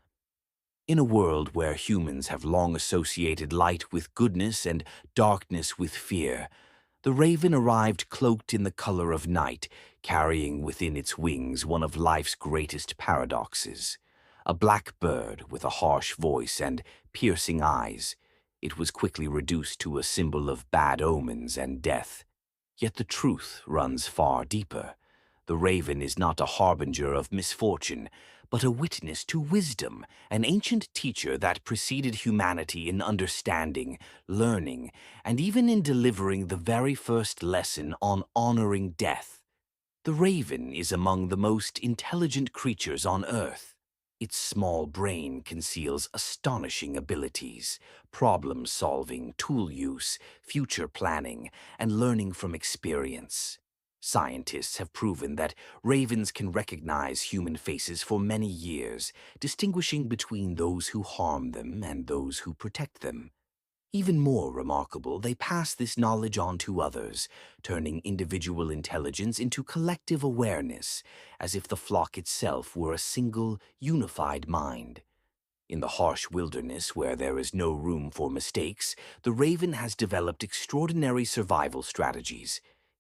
Speaker 1: In a world where humans have long associated light with goodness and darkness with fear, the raven arrived cloaked in the color of night, carrying within its wings one of life's greatest paradoxes. A black bird with a harsh voice and piercing eyes, it was quickly reduced to a symbol of bad omens and death. Yet the truth runs far deeper. The raven is not a harbinger of misfortune, but a witness to wisdom, an ancient teacher that preceded humanity in understanding, learning, and even in delivering the very first lesson on honoring death. The raven is among the most intelligent creatures on Earth. Its small brain conceals astonishing abilities, problem-solving, tool use, future planning, and learning from experience. Scientists have proven that ravens can recognize human faces for many years, distinguishing between those who harm them and those who protect them. Even more remarkable, they pass this knowledge on to others, turning individual intelligence into collective awareness, as if the flock itself were a single, unified mind. In the harsh wilderness where there is no room for mistakes, the raven has developed extraordinary survival strategies.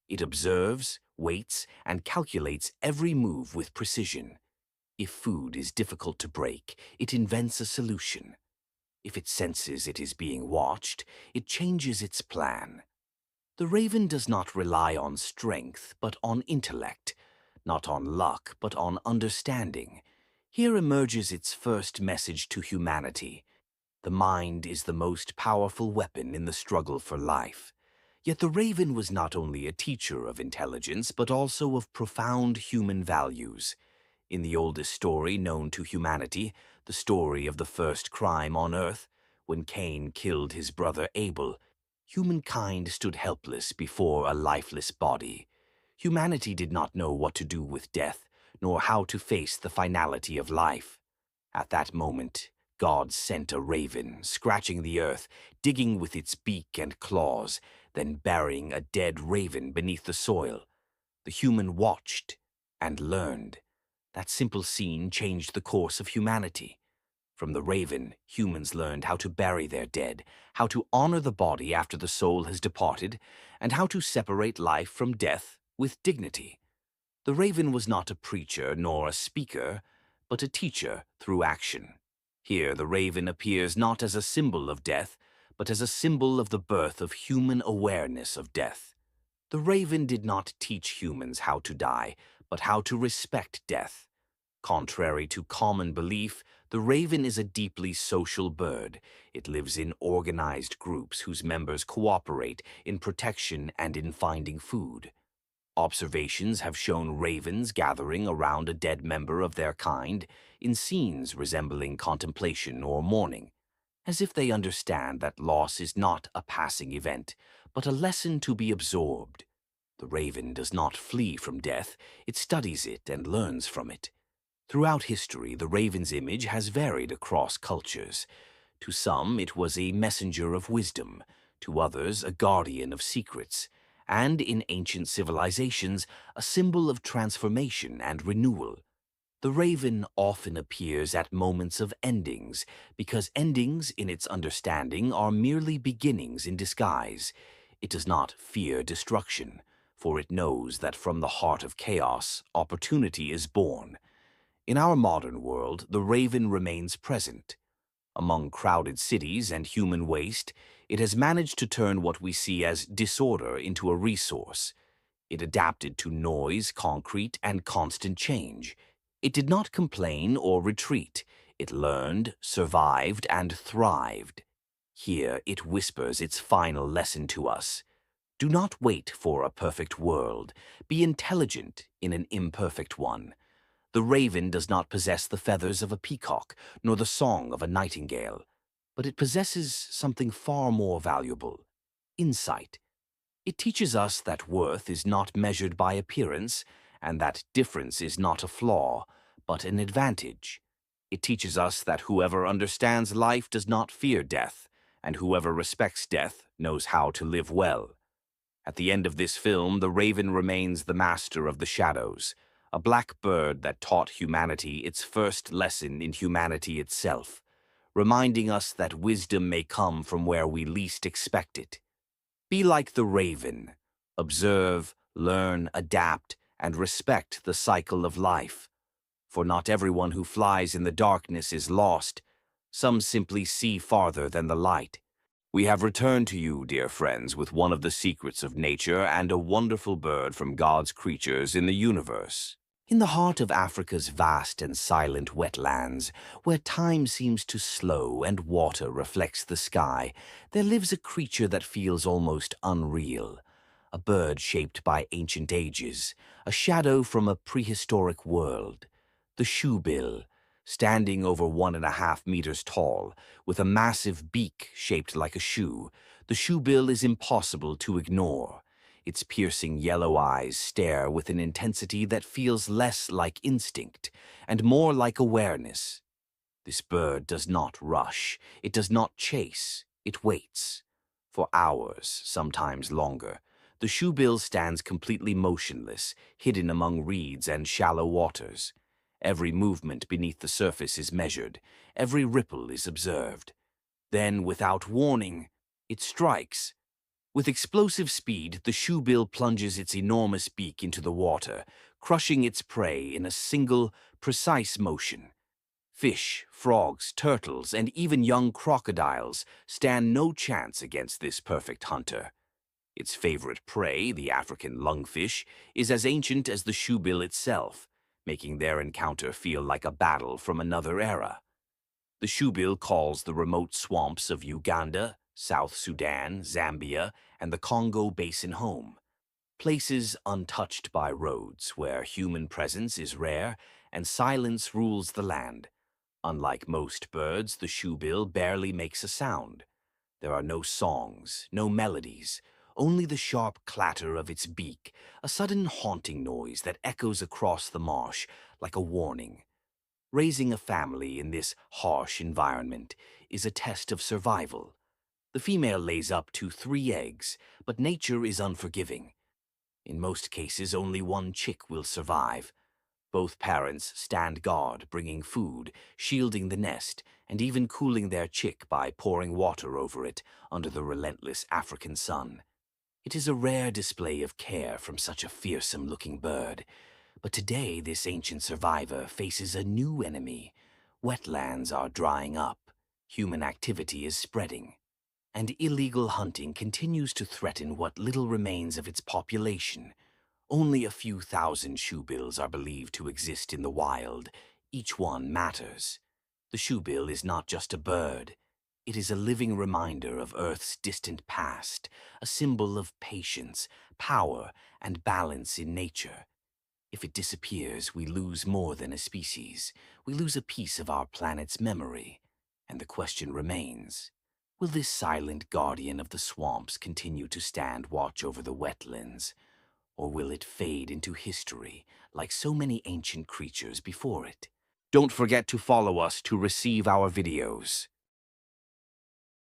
Speaker 1: It observes, waits, and calculates every move with precision. If food is difficult to break, it invents a solution. If it senses it is being watched, it changes its plan. The raven does not rely on strength, but on intellect, not on luck, but on understanding. Here emerges its first message to humanity. The mind is the most powerful weapon in the struggle for life. Yet the raven was not only a teacher of intelligence, but also of profound human values. In the oldest story known to humanity, the story of the first crime on earth, when Cain killed his brother Abel, humankind stood helpless before a lifeless body. Humanity did not know what to do with death, nor how to face the finality of life. At that moment, God sent a raven, scratching the earth, digging with its beak and claws, then burying a dead raven beneath the soil. The human watched and learned. That simple scene changed the course of humanity. From the raven, humans learned how to bury their dead, how to honor the body after the soul has departed, and how to separate life from death with dignity. The raven was not a preacher nor a speaker, but a teacher through action. Here the raven appears not as a symbol of death, but as a symbol of the birth of human awareness of death. The raven did not teach humans how to die, but how to respect death. Contrary to common belief, the raven is a deeply social bird. It lives in organized groups whose members cooperate in protection and in finding food. Observations have shown ravens gathering around a dead member of their kind in scenes resembling contemplation or mourning, as if they understand that loss is not a passing event, but a lesson to be absorbed. The raven does not flee from death, it studies it and learns from it. Throughout history, the raven's image has varied across cultures. To some, it was a messenger of wisdom, to others, a guardian of secrets, and in ancient civilizations, a symbol of transformation and renewal. The raven often appears at moments of endings, because endings, in its understanding, are merely beginnings in disguise. It does not fear destruction, for it knows that from the heart of chaos, opportunity is born. In our modern world, the raven remains present. Among crowded cities and human waste, it has managed to turn what we see as disorder into a resource. It adapted to noise, concrete, and constant change. It did not complain or retreat. It learned, survived, and thrived. Here it whispers its final lesson to us. Do not wait for a perfect world. Be intelligent in an imperfect one. The raven does not possess the feathers of a peacock, nor the song of a nightingale, but it possesses something far more valuable: insight. It teaches us that worth is not measured by appearance, and that difference is not a flaw, but an advantage. It teaches us that whoever understands life does not fear death, and whoever respects death knows how to live well. At the end of this film, the raven remains the master of the shadows, a black bird that taught humanity its first lesson in humanity itself, reminding us that wisdom may come from where we least expect it. Be like the raven. Observe, learn, adapt, and respect the cycle of life. For not everyone who flies in the darkness is lost. Some simply see farther than the light. We have returned to you, dear friends, with one of the secrets of nature and a wonderful bird from God's creatures in the universe. In the heart of Africa's vast and silent wetlands, where time seems to slow and water reflects the sky, there lives a creature that feels almost unreal. A bird shaped by ancient ages, a shadow from a prehistoric world. The shoebill, standing over 1.5 meters tall, with a massive beak shaped like a shoe, the shoebill is impossible to ignore. Its piercing yellow eyes stare with an intensity that feels less like instinct and more like awareness. This bird does not rush, it does not chase, it waits. For hours, sometimes longer, the shoebill stands completely motionless, hidden among reeds and shallow waters. Every movement beneath the surface is measured, every ripple is observed. Then, without warning, it strikes. With explosive speed, the shoebill plunges its enormous beak into the water, crushing its prey in a single, precise motion. Fish, frogs, turtles, and even young crocodiles stand no chance against this perfect hunter. Its favorite prey, the African lungfish, is as ancient as the shoebill itself, making their encounter feel like a battle from another era. The shoebill calls the remote swamps of Uganda, South Sudan, Zambia, and the Congo Basin home, places untouched by roads where human presence is rare and silence rules the land. Unlike most birds, the shoebill barely makes a sound. There are no songs, no melodies, only the sharp clatter of its beak, a sudden haunting noise that echoes across the marsh like a warning. Raising a family in this harsh environment is a test of survival. The female lays up to 3 eggs, but nature is unforgiving. In most cases, only one chick will survive. Both parents stand guard, bringing food, shielding the nest, and even cooling their chick by pouring water over it under the relentless African sun. It is a rare display of care from such a fearsome-looking bird. But today, this ancient survivor faces a new enemy. Wetlands are drying up, human activity is spreading, and illegal hunting continues to threaten what little remains of its population. Only a few thousand shoebills are believed to exist in the wild. Each one matters. The shoebill is not just a bird. It is a living reminder of Earth's distant past, a symbol of patience, power, and balance in nature. If it disappears, we lose more than a species. We lose a piece of our planet's memory. And the question remains, will this silent guardian of the swamps continue to stand watch over the wetlands? Or will it fade into history like so many ancient creatures before it? Don't forget to follow us to receive our videos.